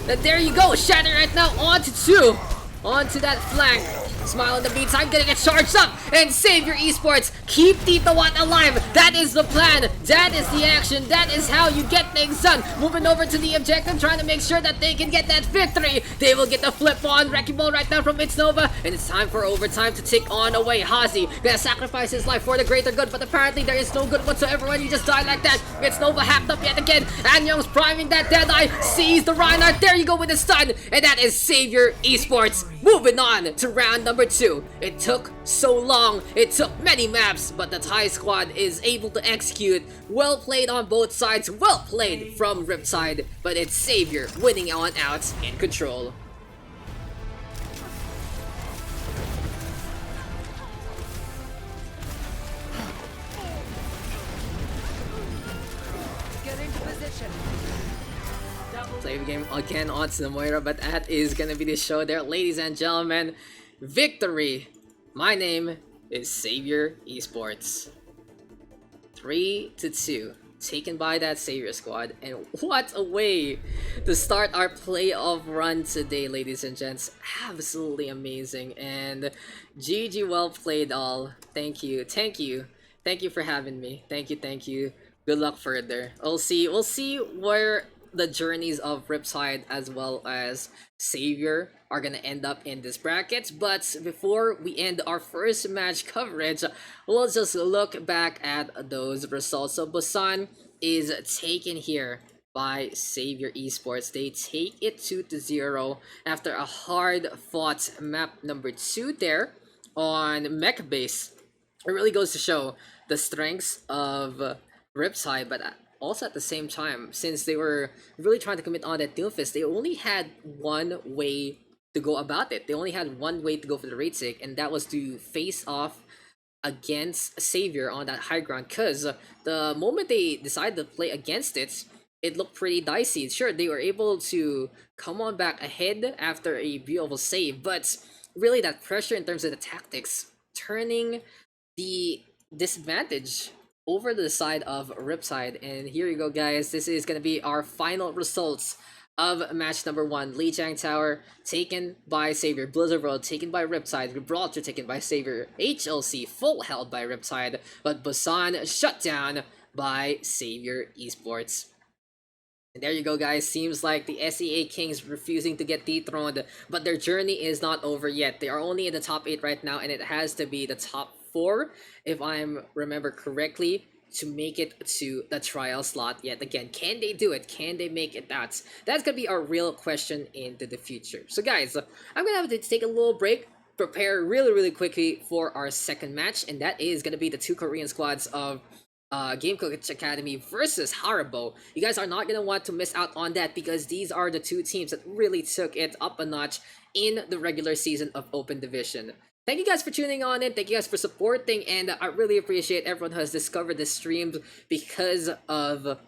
And there you go, Shatter right now onto 2. Onto that flank. Smile in the meantime, gonna get charged up. And Xavier Esports, keep Tito Watt alive. That is the plan. That is the action. That is how you get things done. Moving over to the objective, trying to make sure that they can get that victory. They will get the flip on. Wrecking Ball right now from It's Nova. And it's time for overtime to take on away. Hazi gonna sacrifice his life for the greater good, but apparently there is no good whatsoever when you just die like that. It's Nova hacked up yet again. Anyongs priming that Deadeye. Sees the Reinhardt. There you go with the stun. And that is Xavier Esports. Moving on to round number 2. It took so long, it took many maps, but the Thai squad is able to execute. Well played on both sides, well played from Riptide, but it's Xavier winning on out in control. Play the game again onto the Moira, but that is gonna be the show there, ladies and gentlemen. Victory! My name is Xavier Esports. 3-2. Taken by that Xavier squad, and what a way to start our playoff run today, ladies and gents. Absolutely amazing, and GG, well played all. Thank you for having me. Thank you. Good luck further. We'll see where the journeys of Riptide as well as Xavier are gonna end up in this bracket. But before we end our first match coverage, we'll just look back at those results. So Busan is taken here by Xavier Esports. They take it 2-0 after a hard-fought map number 2 there on Mech Base. It really goes to show the strengths of Riptide, but also at the same time, since they were really trying to commit on that Doomfist, they only had one way to go about it. They only had one way to go for the raid sig, and that was to face off against Xavier on that high ground, because the moment they decided to play against it, it looked pretty dicey. Sure, they were able to come on back ahead after a beautiful save, but really that pressure in terms of the tactics, turning the disadvantage over the side of Riptide. And here you go, guys. This is going to be our final results of match number 1. Lijiang Tower taken by Xavier. Blizzard World taken by Riptide. Gibraltar taken by Xavier. HLC full held by Riptide. But Busan shut down by Xavier Esports. And there you go, guys. Seems like the SEA Kings refusing to get dethroned, but their journey is not over yet. They are only in the top 8 right now, and it has to be the top 4, if I remember correctly, to make it to the trial slot yet again. Can they do it? Can they make it? That's gonna be our real question into the future. So guys, I'm gonna have to take a little break, prepare really quickly for our second match, and that is gonna be the 2 Korean squads of Game Coach Academy versus Haribo. You guys are not gonna want to miss out on that, because these are the 2 teams that really took it up a notch in the regular season of Open Division. Thank you guys for tuning on in. Thank you guys for supporting, and I really appreciate everyone who has discovered this stream because of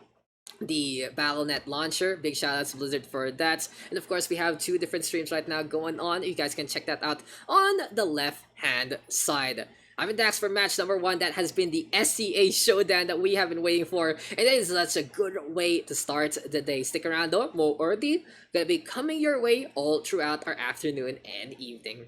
the Battle.net launcher. Big shout out to Blizzard for that. And of course, we have 2 different streams right now going on. You guys can check that out on the left hand side. I'm in Daks for match number 1. That has been the SEA showdown that we have been waiting for, and it is such a good way to start the day. Stick around though, more already gonna be coming your way all throughout our afternoon and evening.